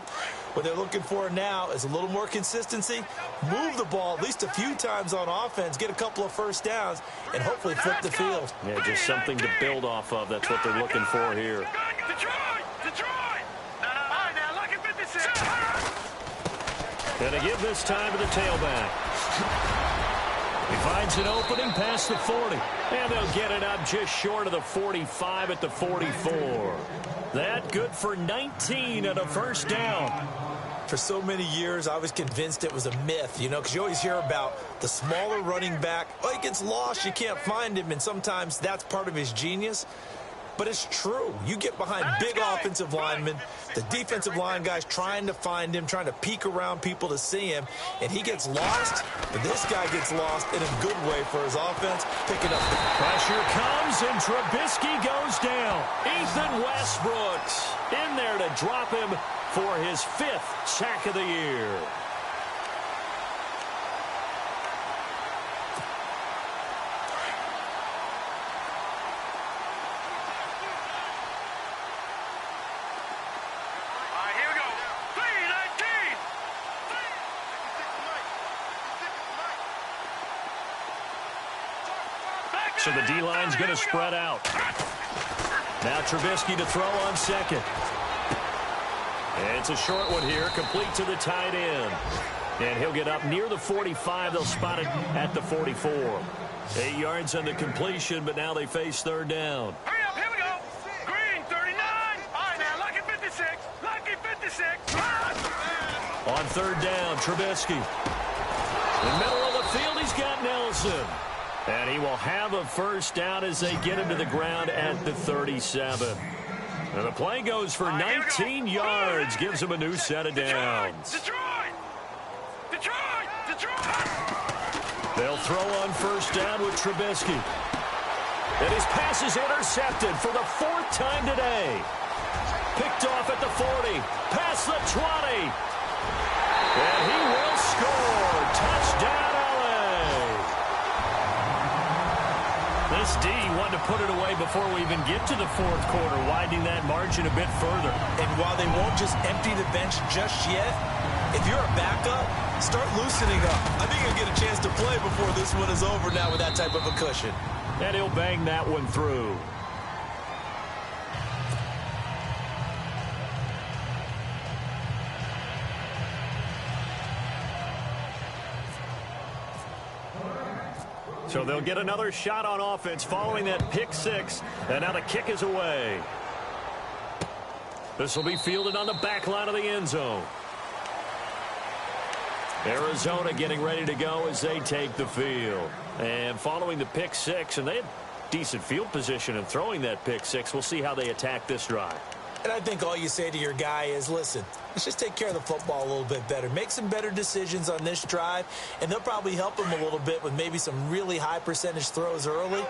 Speaker 3: What they're looking for now is a little more consistency, move the ball at least a few times on offense, get a couple of first downs, and hopefully flip the field.
Speaker 2: Yeah, just something to build off of. That's what they're looking for here. Gonna give this time to the tailback. He finds an opening past the 40. And they'll get it up just short of the 45 at the 44. That good for 19 and a first down.
Speaker 3: For so many years, I was convinced it was a myth, you know, because you always hear about the smaller running back. Oh, he gets lost, you can't find him, and sometimes that's part of his genius. But it's true. You get behind big offensive linemen, the defensive line guys trying to find him, trying to peek around people to see him, and he gets lost, but this guy gets lost in a good way for his offense, picking up the
Speaker 2: pressure comes, and Trubisky goes down. Ethan Westbrook's in there to drop him for his 5th sack of the year. So the D-line's going to spread out. Now Trubisky to throw on second. And it's a short one here, complete to the tight end. And he'll get up near the 45. They'll spot it at the 44. 8 yards on the completion, but now they face third down.
Speaker 4: Hurry up, here we go. Green, 39. All right, now, lucky 56. Lucky 56.
Speaker 2: On third down, Trubisky. In the middle of the field, he's got Nelson. And he will have a first down as they get him to the ground at the 37. And the play goes for 19 yards, gives him a new set of downs.
Speaker 4: Detroit!
Speaker 2: They'll throw on first down with Trubisky. And his pass is intercepted for the 4th time today. Picked off at the 40, past the 20. And he will score. Touchdown, this D wanted to put it away before we even get to the 4th quarter, widening that margin a bit further.
Speaker 3: And while they won't just empty the bench just yet, if you're a backup, start loosening up. I think you'll get a chance to play before this one is over now with that type of a cushion.
Speaker 2: And he'll bang that one through. So they'll get another shot on offense following that pick 6. And now the kick is away. This will be fielded on the back line of the end zone. Arizona getting ready to go as they take the field. And following the pick 6, and they had decent field position in throwing that pick 6. We'll see how they attack this drive.
Speaker 3: And I think all you say to your guy is, listen, let's just take care of the football a little bit better. Make some better decisions on this drive, and they'll probably help him a little bit with maybe some really high percentage throws early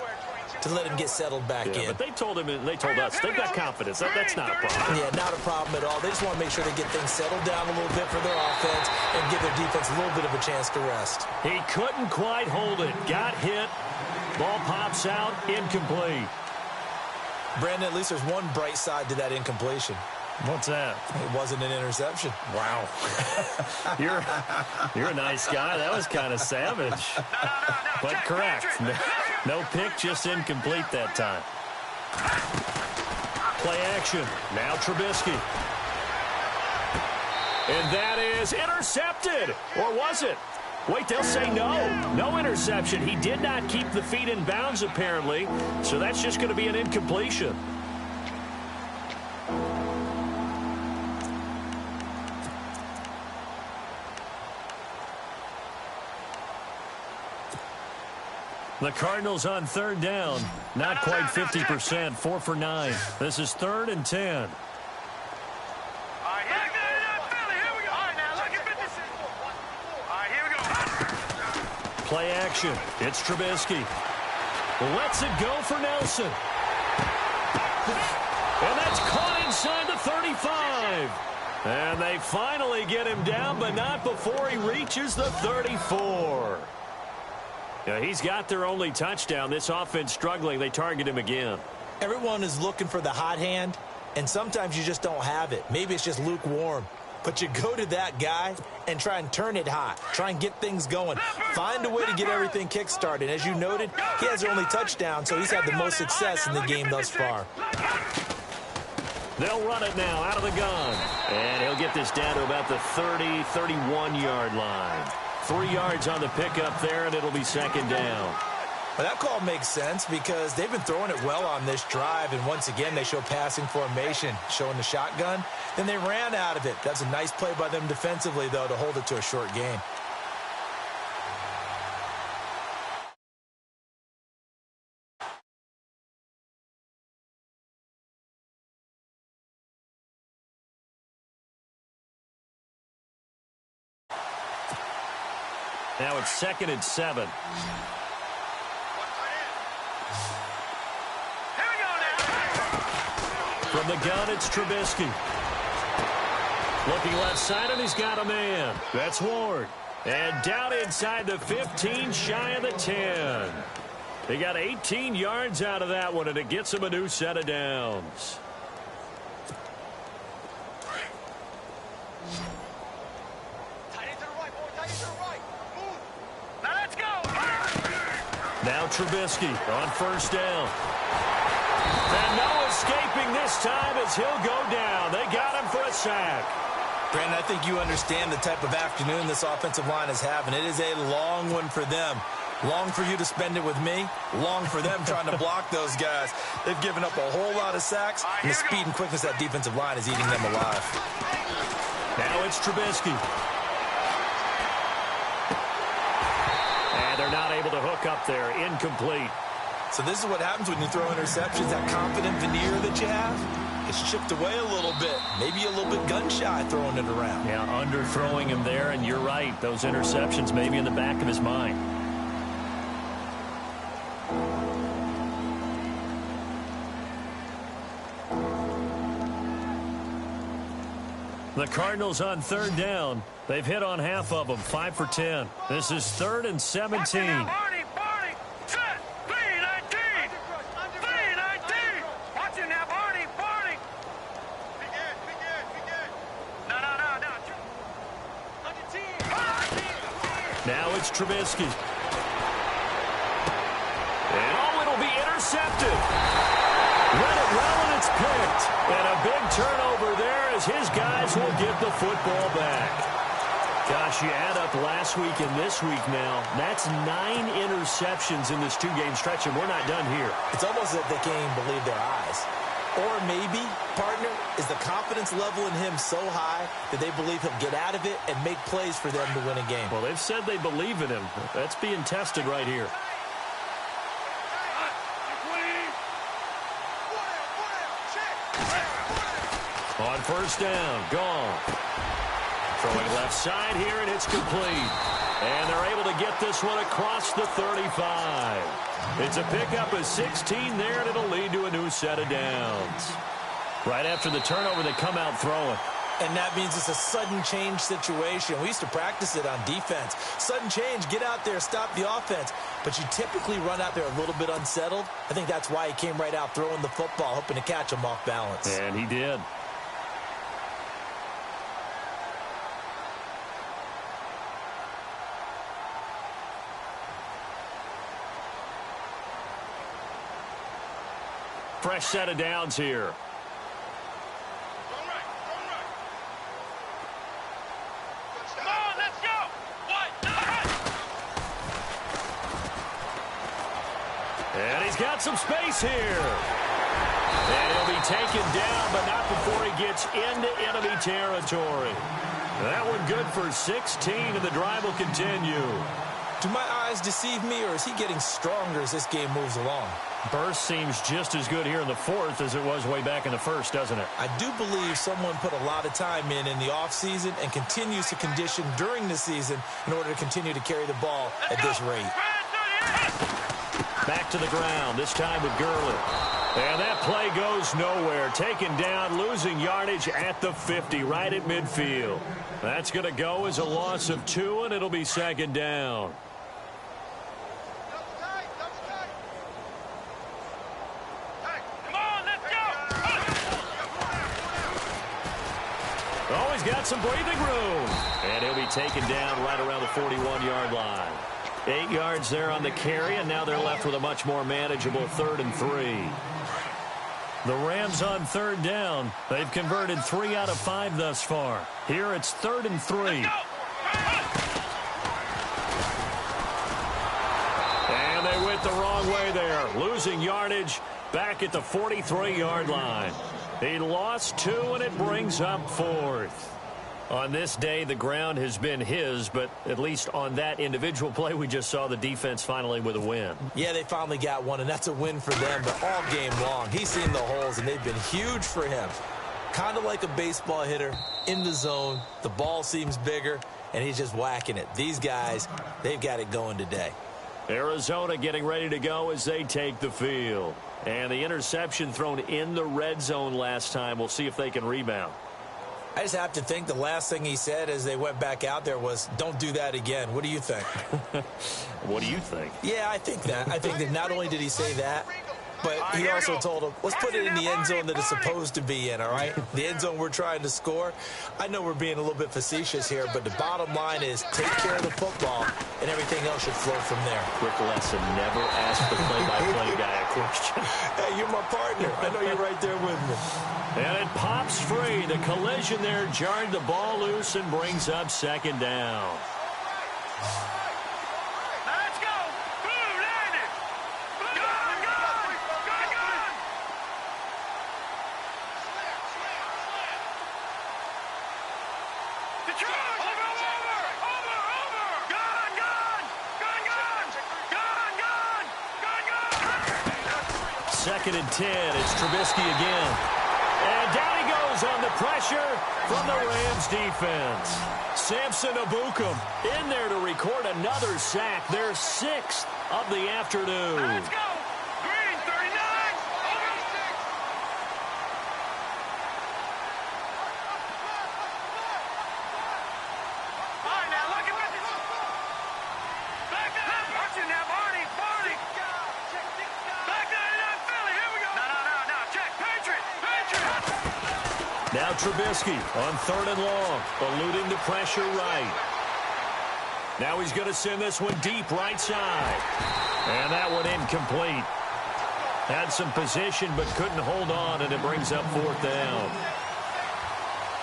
Speaker 3: to let him get settled back in.
Speaker 2: But they told him, and they told us, they've got confidence. That's not a problem.
Speaker 3: Yeah, not a problem at all. They just want to make sure they get things settled down a little bit for their offense and give their defense a little bit of a chance to rest.
Speaker 2: He couldn't quite hold it. Got hit. Ball pops out. Incomplete.
Speaker 3: Brandon, at least there's one bright side to that incompletion.
Speaker 2: What's that?
Speaker 3: It wasn't an interception.
Speaker 2: Wow. You're a nice guy. That was kind of savage. But correct. No pick, just incomplete that time. Play action. Now Trubisky. And that is intercepted. Or was it? Wait, they'll say no. No interception. He did not keep the feet in bounds, apparently. So that's just going to be an incompletion. The Cardinals on third down. Not quite 50%. 4 for 9. This is 3rd and 10. Play action. It's Trubisky. Lets it go for Nelson. And that's caught inside the 35. And they finally get him down, but not before he reaches the 34. Yeah, he's got their only touchdown. This offense struggling. They target him again.
Speaker 3: Everyone is looking for the hot hand, and sometimes you just don't have it. Maybe it's just lukewarm. But you go to that guy and try and turn it hot. Try and get things going. Find a way to get everything kick-started. As you noted, he has their only touchdown, so he's had the most success in the game thus far.
Speaker 2: They'll run it now out of the gun. And he'll get this down to about the 30, 31-yard line. 3 yards on the pickup there, and it'll be 2nd down.
Speaker 3: Well, that call makes sense because they've been throwing it well on this drive, and once again, they show passing formation, showing the shotgun. Then they ran out of it. That's a nice play by them defensively, though, to hold it to a short gain.
Speaker 2: Now it's 2nd and 7. From the gun, it's Trubisky. Looking left side, and he's got a man. That's Ward. And down inside the 15, shy of the 10. They got 18 yards out of that one, and it gets him a new set of downs. Now Trubisky on 1st down. And no escaping this time as he'll go down. They got him for a sack.
Speaker 3: Brandon, I think you understand the type of afternoon this offensive line is having. It is a long one for them. Long for you to spend it with me. Long for them trying to block those guys. They've given up a whole lot of sacks, and the speed and quickness of that defensive line is eating them alive.
Speaker 2: Now it's Trubisky. And they're not able to hook up there. Incomplete.
Speaker 3: So this is what happens when you throw interceptions. That confident veneer that you have, it's chipped away a little bit. Maybe a little bit gun-shy throwing it around.
Speaker 2: Yeah, underthrowing him there, and you're right. Those interceptions may be in the back of his mind. The Cardinals on 3rd down. They've hit on half of them, 5 for 10. This is 3rd and 17. Now it's Trubisky. And it'll be intercepted. Read it well, and it's picked. And a big turnover there as his guys will get the football back. Gosh, you add up last week and this week now. That's 9 interceptions in this 2-game stretch, and we're not done here.
Speaker 3: It's almost as if they can't even believe their eyes. Or maybe, partner, is the confidence level in him so high that they believe he'll get out of it and make plays for them to win a game.
Speaker 2: Well, they've said they believe in him. That's being tested right here. On 1st down, gone. Throwing left side here, and it's complete. And they're able to get this one across the 35. It's a pickup of 16 there, and it'll lead to a new set of downs. Right after the turnover, they come out throwing.
Speaker 3: And that means it's a sudden change situation. We used to practice it on defense. Sudden change, get out there, stop the offense. But you typically run out there a little bit unsettled. I think that's why he came right out throwing the football, hoping to catch him off balance.
Speaker 2: And he did. Fresh set of downs here.
Speaker 4: Come on, let's go!
Speaker 2: And he's got some space here. And he'll be taken down, but not before he gets into enemy territory. That one good for 16, and the drive will continue.
Speaker 3: Do my eyes deceive me, or is he getting stronger as this game moves along?
Speaker 2: Burst seems just as good here in the fourth as it was way back in the first, doesn't it?
Speaker 3: I do believe someone put a lot of time in the offseason and continues to condition during the season in order to continue to carry the ball at this rate.
Speaker 2: Back to the ground, this time with Gurley. And that play goes nowhere. Taken down, losing yardage at the 50, right at midfield. That's going to go as a loss of 2, and it'll be second down. Oh, he's got some breathing room. And he'll be taken down right around the 41-yard line. 8 yards there on the carry, and now they're left with a much more manageable 3rd and 3. The Rams on 3rd down. They've converted 3 out of 5 thus far. Here it's 3rd and 3. And they went the wrong way there. Losing yardage back at the 43-yard line. He lost 2, and it brings up 4th. On this day, the ground has been his, but at least on that individual play, we just saw the defense finally with a win.
Speaker 3: Yeah, they finally got one, and that's a win for them, but all game long, he's seen the holes, and they've been huge for him. Kind of like a baseball hitter in the zone. The ball seems bigger, and he's just whacking it. These guys, they've got it going today.
Speaker 2: Arizona getting ready to go as they take the field. And the interception thrown in the red zone last time. We'll see if they can rebound.
Speaker 3: I just have to think the last thing he said as they went back out there was, don't do that again. What do you think?
Speaker 2: What do you think?
Speaker 3: Yeah, I think that. I think that not only did he say that, but he also told him, let's put it in the end zone that it's supposed to be in, all right? The end zone we're trying to score. I know we're being a little bit facetious here, but the bottom line is take care of the football, and everything else should flow from there.
Speaker 2: Quick lesson, never ask the play-by-play guy a question.
Speaker 3: Hey, you're my partner. I know you're right there with me.
Speaker 2: And it pops free. The collision there jarred the ball loose and brings up second down.
Speaker 4: Let's go. Boom, land it. Gun. Detroit. Over. Gun.
Speaker 2: 2nd and 10. It's Trubisky again. And down he goes on the pressure from the Rams defense. Samson Ebukam in there to record another sack. Their 6th of the afternoon.
Speaker 4: Let's go. Green, 39. All right, now, look at this. Back to him. Watch it now, Barney. Back to Philly. Here we go. No. Check. Patriot.
Speaker 2: Now Trubisky on 3rd and long, eluding the pressure right. Now he's going to send this one deep right side. And that one incomplete. Had some position but couldn't hold on, and it brings up 4th down.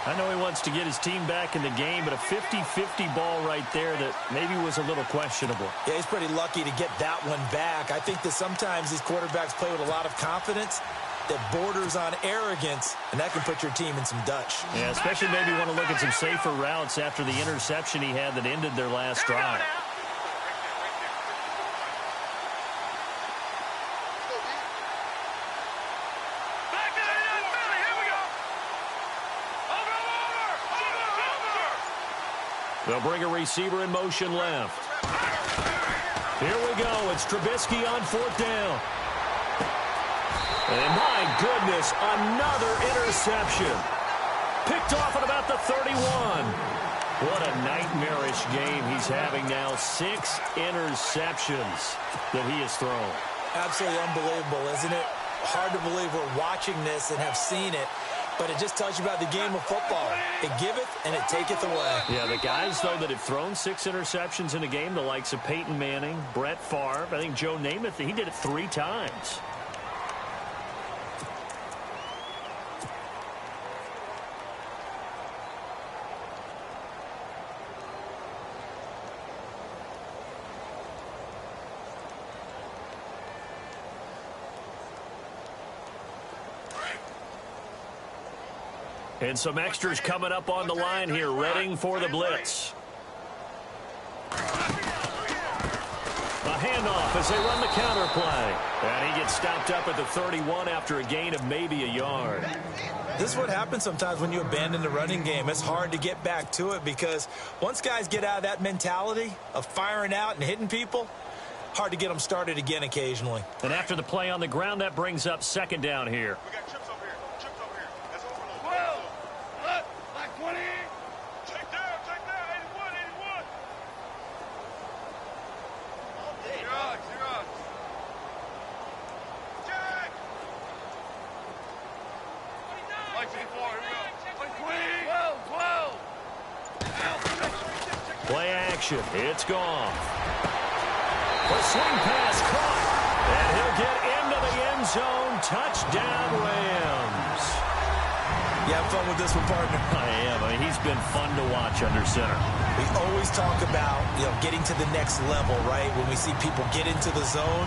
Speaker 2: I know he wants to get his team back in the game, but a 50-50 ball right there that maybe was a little questionable.
Speaker 3: Yeah, he's pretty lucky to get that one back. I think that sometimes these quarterbacks play with a lot of confidence that borders on arrogance, and that can put your team in some Dutch.
Speaker 2: Yeah, especially maybe want to look at some safer routes after the interception he had that ended their last drive. They'll bring a receiver in motion left. Here we go. It's Trubisky on 4th down. And my goodness, another interception. Picked off at about the 31. What a nightmarish game he's having now. 6 interceptions that he has thrown.
Speaker 3: Absolutely unbelievable, isn't it? Hard to believe we're watching this and have seen it, but it just tells you about the game of football. It giveth and it taketh away.
Speaker 2: Yeah, the guys, though, that have thrown 6 interceptions in a game, the likes of Peyton Manning, Brett Favre, I think Joe Namath, he did it 3 times. And some extras coming up on the line here, readying for the blitz. A handoff as they run the counter play. And he gets stopped up at the 31 after a gain of maybe a yard.
Speaker 3: This is what happens sometimes when you abandon the running game. It's hard to get back to it because once guys get out of that mentality of firing out and hitting people, hard to get them started again occasionally.
Speaker 2: And after the play on the ground, that brings up second down here.
Speaker 4: We got chips over here. Chips over here. That's overload. 12. Like 20. Check down. 81. 81. All day. Xerox. Jack. Like 24. Here we go. Like 12.
Speaker 2: Play action. It's gone. The swing pass caught. And he'll get into the end zone. Touchdown, Rams.
Speaker 3: You have fun with this one, partner?
Speaker 2: I am. I mean, he's been fun to watch under center.
Speaker 3: We always talk about, getting to the next level, right? When we see people get into the zone,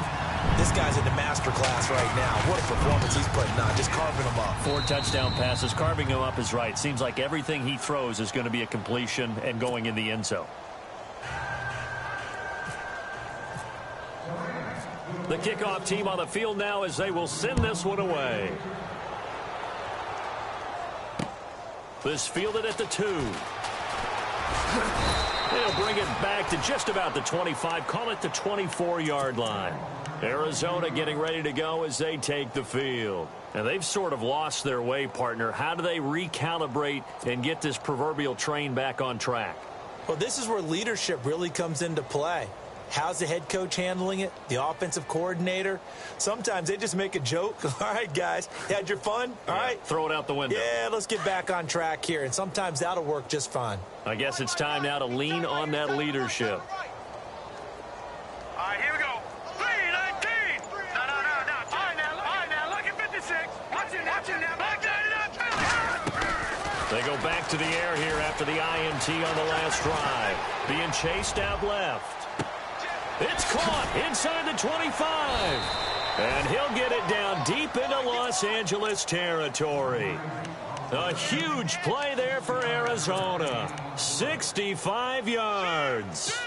Speaker 3: this guy's in the master class right now. What a performance he's putting on, just carving them up.
Speaker 2: 4 touchdown passes. Carving him up is right. Seems like everything he throws is going to be a completion and going in the end zone. The kickoff team on the field now as they will send this one away. This fielded at the 2. They'll bring it back to just about the 25. Call it the 24-yard line. Arizona getting ready to go as they take the field. And they've sort of lost their way, partner. How do they recalibrate and get this proverbial train back on track?
Speaker 3: Well, this is where leadership really comes into play. How's the head coach handling it? The offensive coordinator? Sometimes they just make a joke. All right, guys, had your fun? All right.
Speaker 2: Throw it out the window.
Speaker 3: Yeah, let's get back on track here. And sometimes that'll work just fine.
Speaker 2: I guess it's time now to lean on that leadership.
Speaker 4: All right, here we go. 319. No. All right, now. Look at 56. Watch it now. Back
Speaker 2: They go back to the air here after the INT on the last drive. Being chased out left. It's caught inside the 25. And he'll get it down deep into Los Angeles territory. A huge play there for Arizona. 65 yards.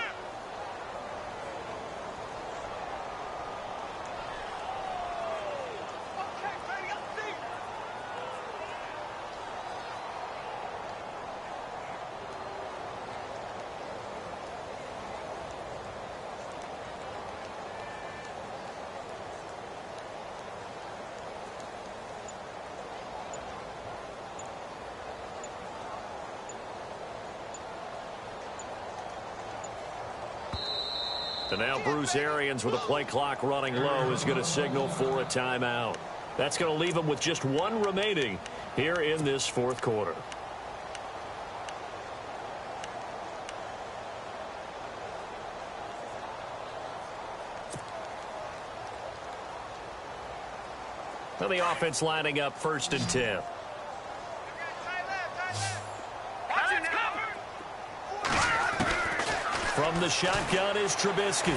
Speaker 2: And now Bruce Arians with a play clock running low is going to signal for a timeout. That's going to leave him with just 1 remaining here in this 4th quarter. Now the offense lining up 1st and 10. From the shotgun is Trubisky.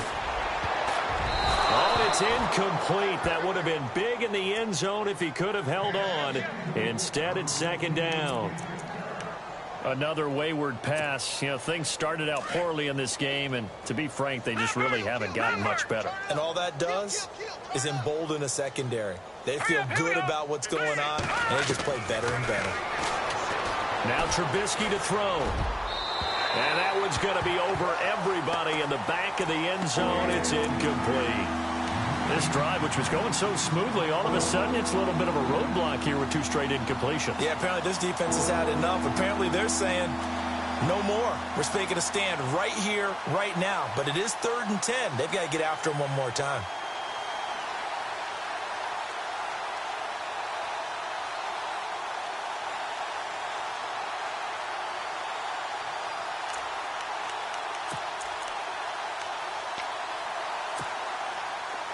Speaker 2: Oh, it's incomplete. That would have been big in the end zone if he could have held on. Instead, it's 2nd down. Another wayward pass. Things started out poorly in this game, and to be frank, they just really haven't gotten much better.
Speaker 3: And all that does is embolden a secondary. They feel good about what's going on, and they just play better and better.
Speaker 2: Now Trubisky to throw. And that one's going to be over everybody in the back of the end zone. It's incomplete. This drive, which was going so smoothly, all of a sudden it's a little bit of a roadblock here with 2 straight incompletions.
Speaker 3: Yeah, apparently this defense has had enough. Apparently they're saying no more. We're making a stand right here, right now. But it is 3rd and 10. They've got to get after him one more time.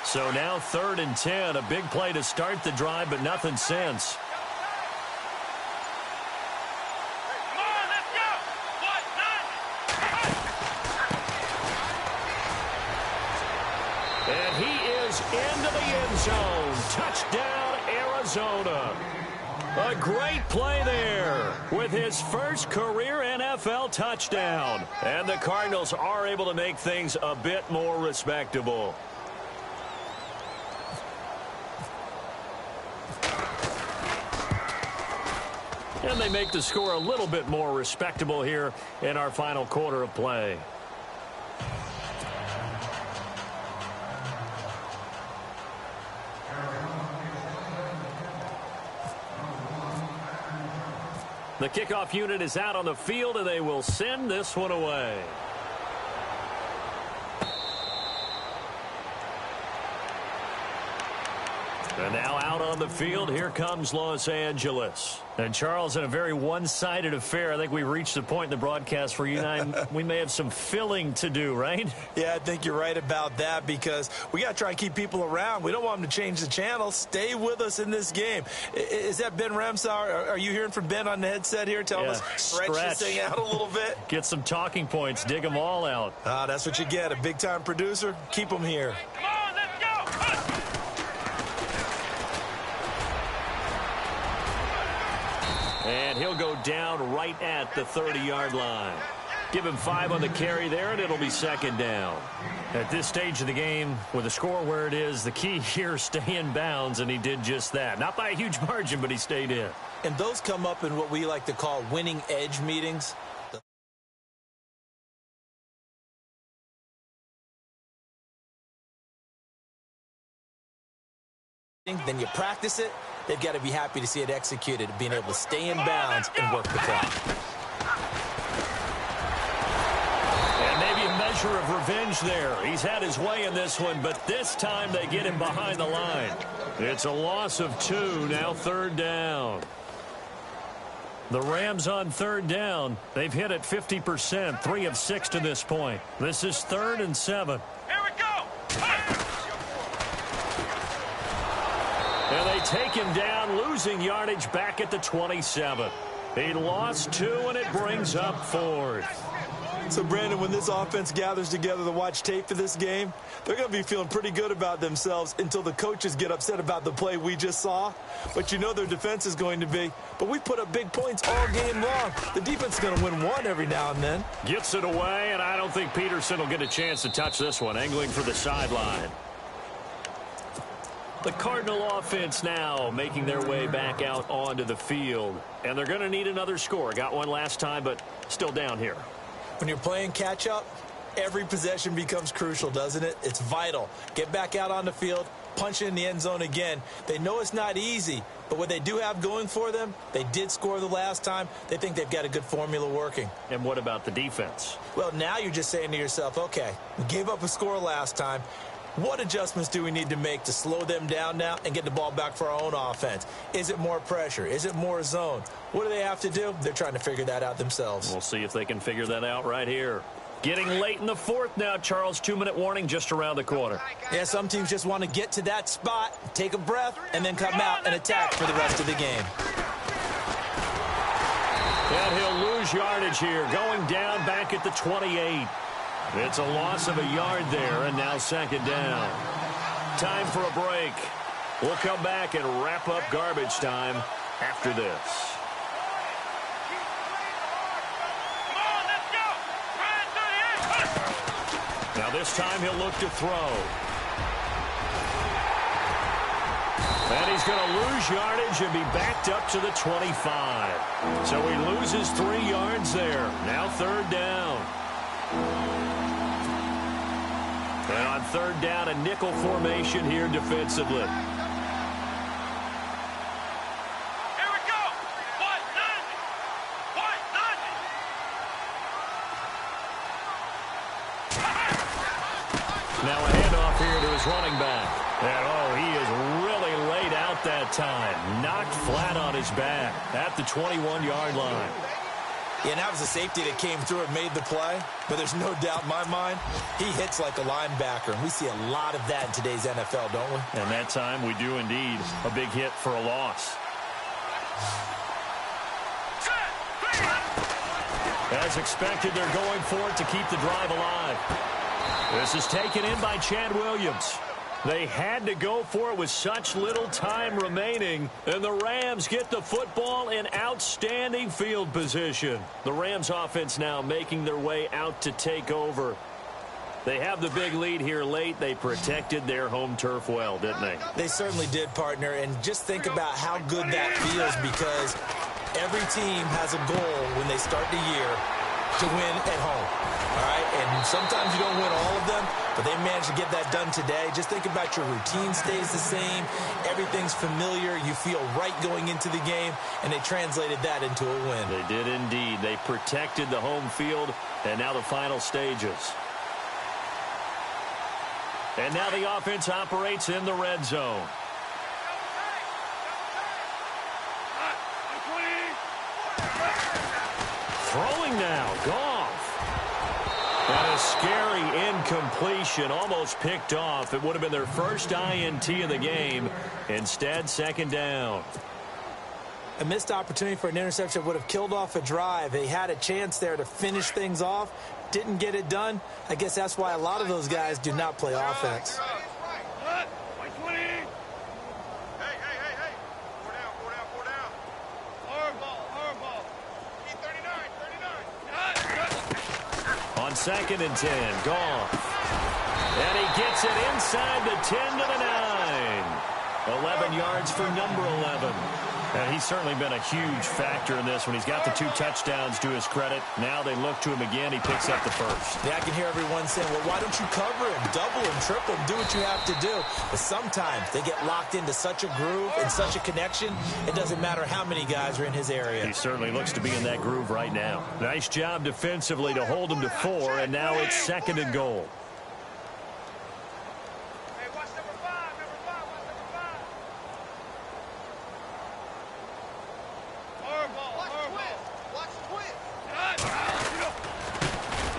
Speaker 2: So now 3rd and 10, a big play to start the drive, but nothing since.
Speaker 4: Come on, let's go.
Speaker 2: And he is into the end zone. Touchdown, Arizona. A great play there with his first career NFL touchdown. And the Cardinals are able to make things a bit more respectable. And they make the score a little bit more respectable here in our final quarter of play. The kickoff unit is out on the field, and they will send this one away. And now out on the field, here comes Los Angeles. And, Charles, in a very one-sided affair, I think we've reached the point in the broadcast where you and I, we may have some filling to do, right?
Speaker 3: Yeah, I think you're right about that because we got to try and keep people around. We don't want them to change the channel. Stay with us in this game. Is that Ben Ramsauer? Are you hearing from Ben on the headset here telling us stretch this thing out a little bit?
Speaker 2: Get some talking points. Dig them all out.
Speaker 3: That's what you get. A big-time producer. Keep them here.
Speaker 4: Come on, let's go.
Speaker 2: And he'll go down right at the 30-yard line. Give him 5 on the carry there, and it'll be second down. At this stage of the game, with the score where it is, the key here, stay in bounds, and he did just that. Not by a huge margin, but he stayed in.
Speaker 3: And those come up in what we like to call winning edge meetings. Then you practice it. They've got to be happy to see it executed, being able to stay in bounds and work the clock.
Speaker 2: And maybe a measure of revenge there. He's had his way in this one, but this time they get him behind the line. It's a loss of 2, now third down. The Rams on third down. They've hit it 50%, 3 of 6 to this point. This is 3rd and 7.
Speaker 4: Here we go.
Speaker 2: And they take him down, losing yardage back at the 27. He lost 2, and it brings up 4th.
Speaker 3: So, Brandon, when this offense gathers together to watch tape for this game, they're going to be feeling pretty good about themselves until the coaches get upset about the play we just saw. But you know their defense is going to be. But we put up big points all game long. The defense is going to win one every now and then.
Speaker 2: Gets it away, and I don't think Peterson will get a chance to touch this one, angling for the sideline. The Cardinal offense now making their way back out onto the field. And they're going to need another score. Got one last time, but still down here.
Speaker 3: When you're playing catch-up, every possession becomes crucial, doesn't it? It's vital. Get back out on the field, punch in the end zone again. They know it's not easy, but what they do have going for them, they did score the last time. They think they've got a good formula working.
Speaker 2: And what about the defense?
Speaker 3: Well, now you're just saying to yourself, okay, we gave up a score last time. What adjustments do we need to make to slow them down now and get the ball back for our own offense? Is it more pressure? Is it more zone? What do they have to do? They're trying to figure that out themselves.
Speaker 2: We'll see if they can figure that out right here. Getting late in the 4th now, Charles. 2-minute warning just around the corner.
Speaker 3: Yeah, some teams just want to get to that spot, take a breath, and then come out and attack for the rest of the game.
Speaker 2: And he'll lose yardage here, going down back at the 28. It's a loss of a yard there, and now second down. Time for a break. We'll come back and wrap up garbage time after this.
Speaker 4: Come on, let's go. Right,
Speaker 2: Now this time he'll look to throw. And he's going to lose yardage and be backed up to the 25. So he loses 3 yards there. Now third down. And on third down, a nickel formation here defensively.
Speaker 4: Here we go. What? Nothing. What? Nothing.
Speaker 2: Now a handoff here to his running back. And, he is really laid out that time. Knocked flat on his back at the 21-yard line.
Speaker 3: Yeah, and that was a safety that came through and made the play. But there's no doubt in my mind, he hits like a linebacker. And we see a lot of that in today's NFL, don't we?
Speaker 2: And that time we do indeed. A big hit for a loss. As expected, they're going for it to keep the drive alive. This is taken in by Chad Williams. They had to go for it with such little time remaining, and the Rams get the football in outstanding field position. The Rams offense now making their way out to take over. They have the big lead here late. They protected their home turf well, didn't they?
Speaker 3: They certainly did, partner, and just think about how good that feels because every team has a goal when they start the year to win at home. All right, and sometimes you don't win all of them, but they managed to get that done today. Just think about your routine stays the same. Everything's familiar. You feel right going into the game, and they translated that into a win.
Speaker 2: They did indeed. They protected the home field, and now the final stages. And now the offense operates in the red zone. Throwing now, Goff. And a scary incompletion, almost picked off. It would have been their first INT of the game. Instead, second down.
Speaker 3: A missed opportunity for an interception would have killed off a drive. They had a chance there to finish things off. Didn't get it done. I guess that's why a lot of those guys do not play offense.
Speaker 2: On 2nd and 10, Goff. And he gets it inside the 10 to the 9. 11 yards for number 11. And he's certainly been a huge factor in this when he's got the 2 touchdowns to his credit. Now they look to him again. He picks up the first.
Speaker 3: Yeah, I can hear everyone saying, well, why don't you cover him, double him, triple him, do what you have to do. But sometimes they get locked into such a groove and such a connection, it doesn't matter how many guys are in his area.
Speaker 2: He certainly looks to be in that groove right now. Nice job defensively to hold him to 4, and now it's 2nd and goal.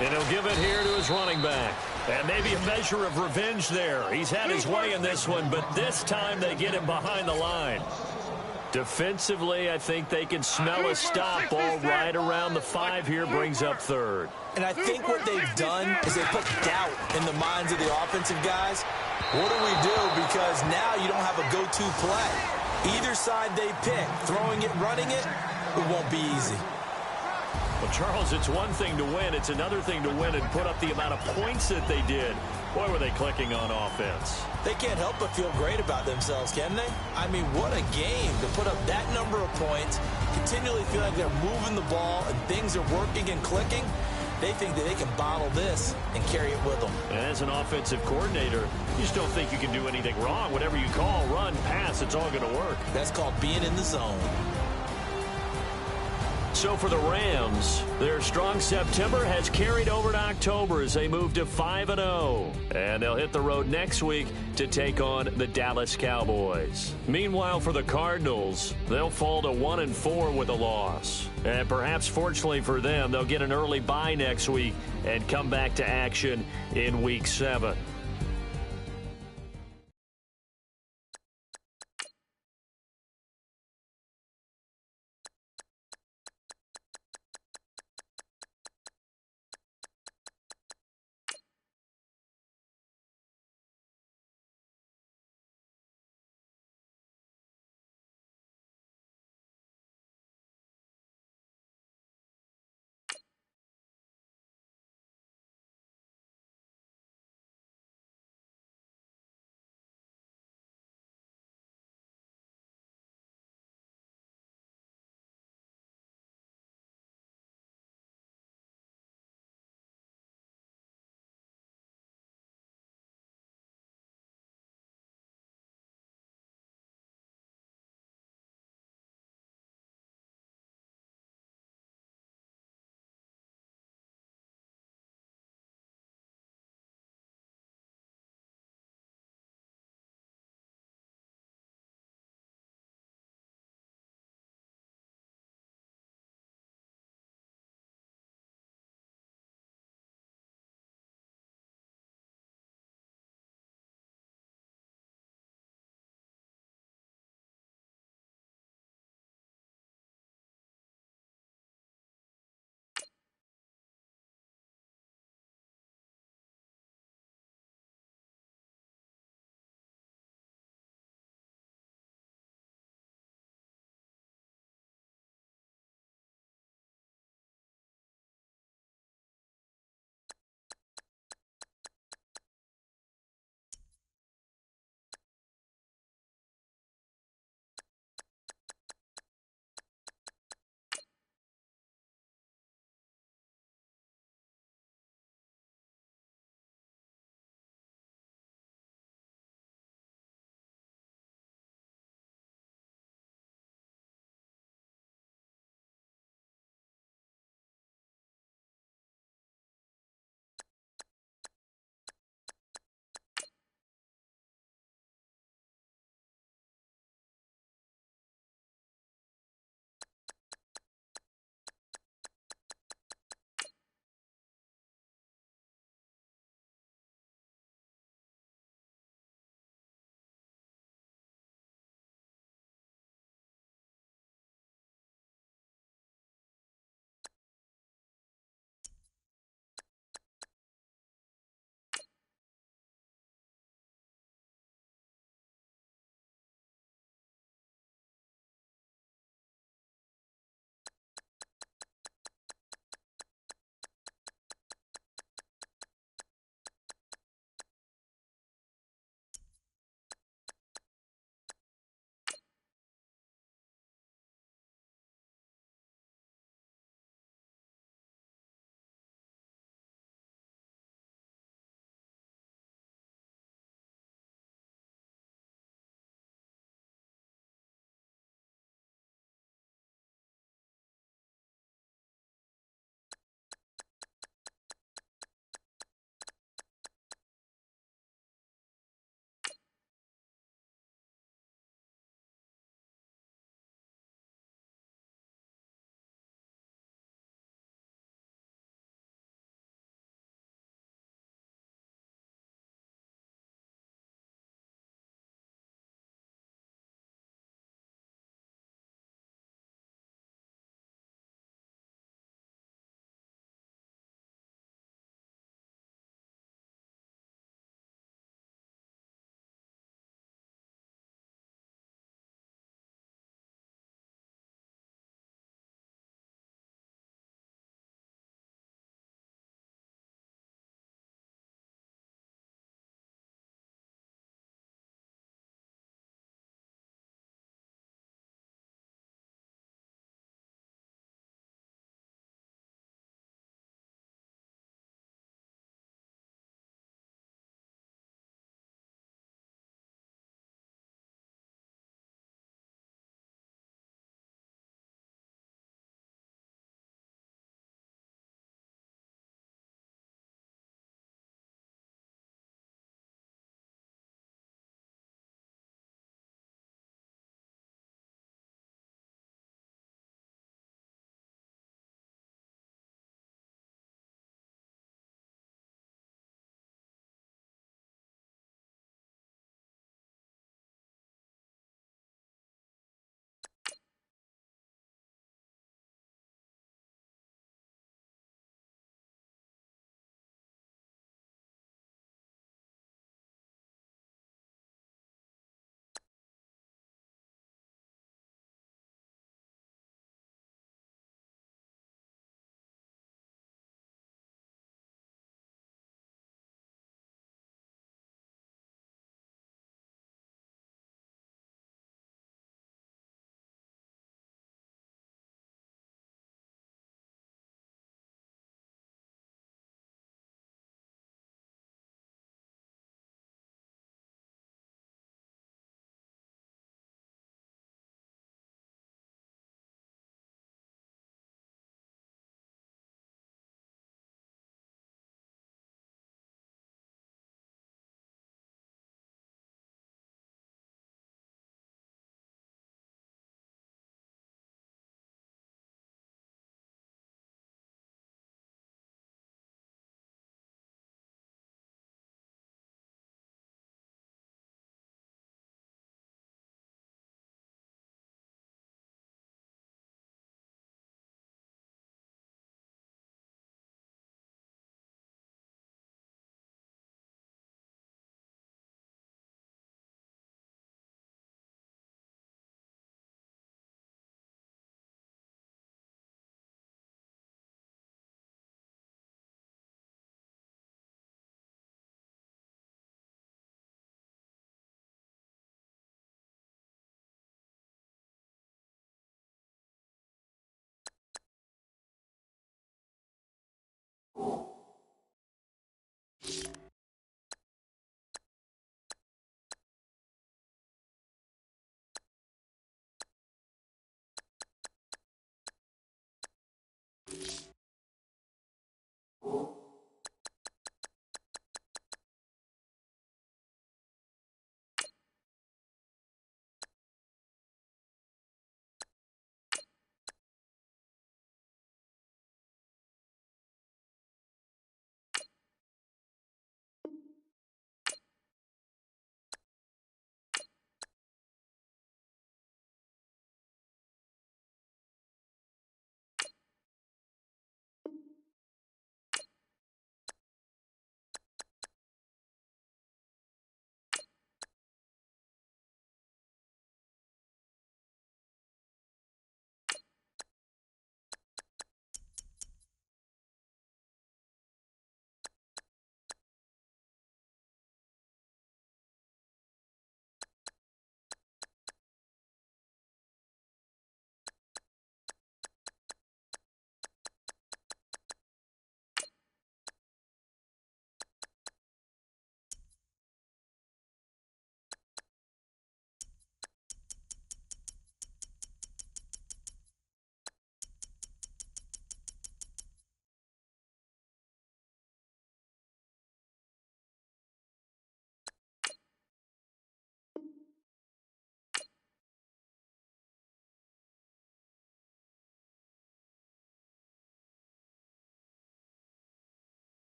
Speaker 2: And he'll give it here to his running back. And maybe a measure of revenge there. He's had his way in this one, but this time they get him behind the line. Defensively, I think they can smell a stop ball right around the 5 here, brings up 3rd.
Speaker 3: And I think what they've done is they put doubt in the minds of the offensive guys. What do we do? Because now you don't have a go-to play. Either side they pick, throwing it, running it, it won't be easy.
Speaker 2: Well, Charles, it's one thing to win. It's another thing to win and put up the amount of points that they did. Boy, were they clicking on offense.
Speaker 3: They can't help but feel great about themselves, can they? I mean, what a game to put up that number of points, continually feel like they're moving the ball and things are working and clicking. They think that they can bottle this and carry it with them.
Speaker 2: And as an offensive coordinator, you just don't think you can do anything wrong. Whatever you call, run, pass, it's all going to work.
Speaker 3: That's called being in the zone.
Speaker 2: So for the Rams, their strong September has carried over to October as they move to 5-0. And they'll hit the road next week to take on the Dallas Cowboys. Meanwhile, for the Cardinals, they'll fall to 1-4 with a loss. And perhaps fortunately for them, they'll get an early bye next week and come back to action in Week 7.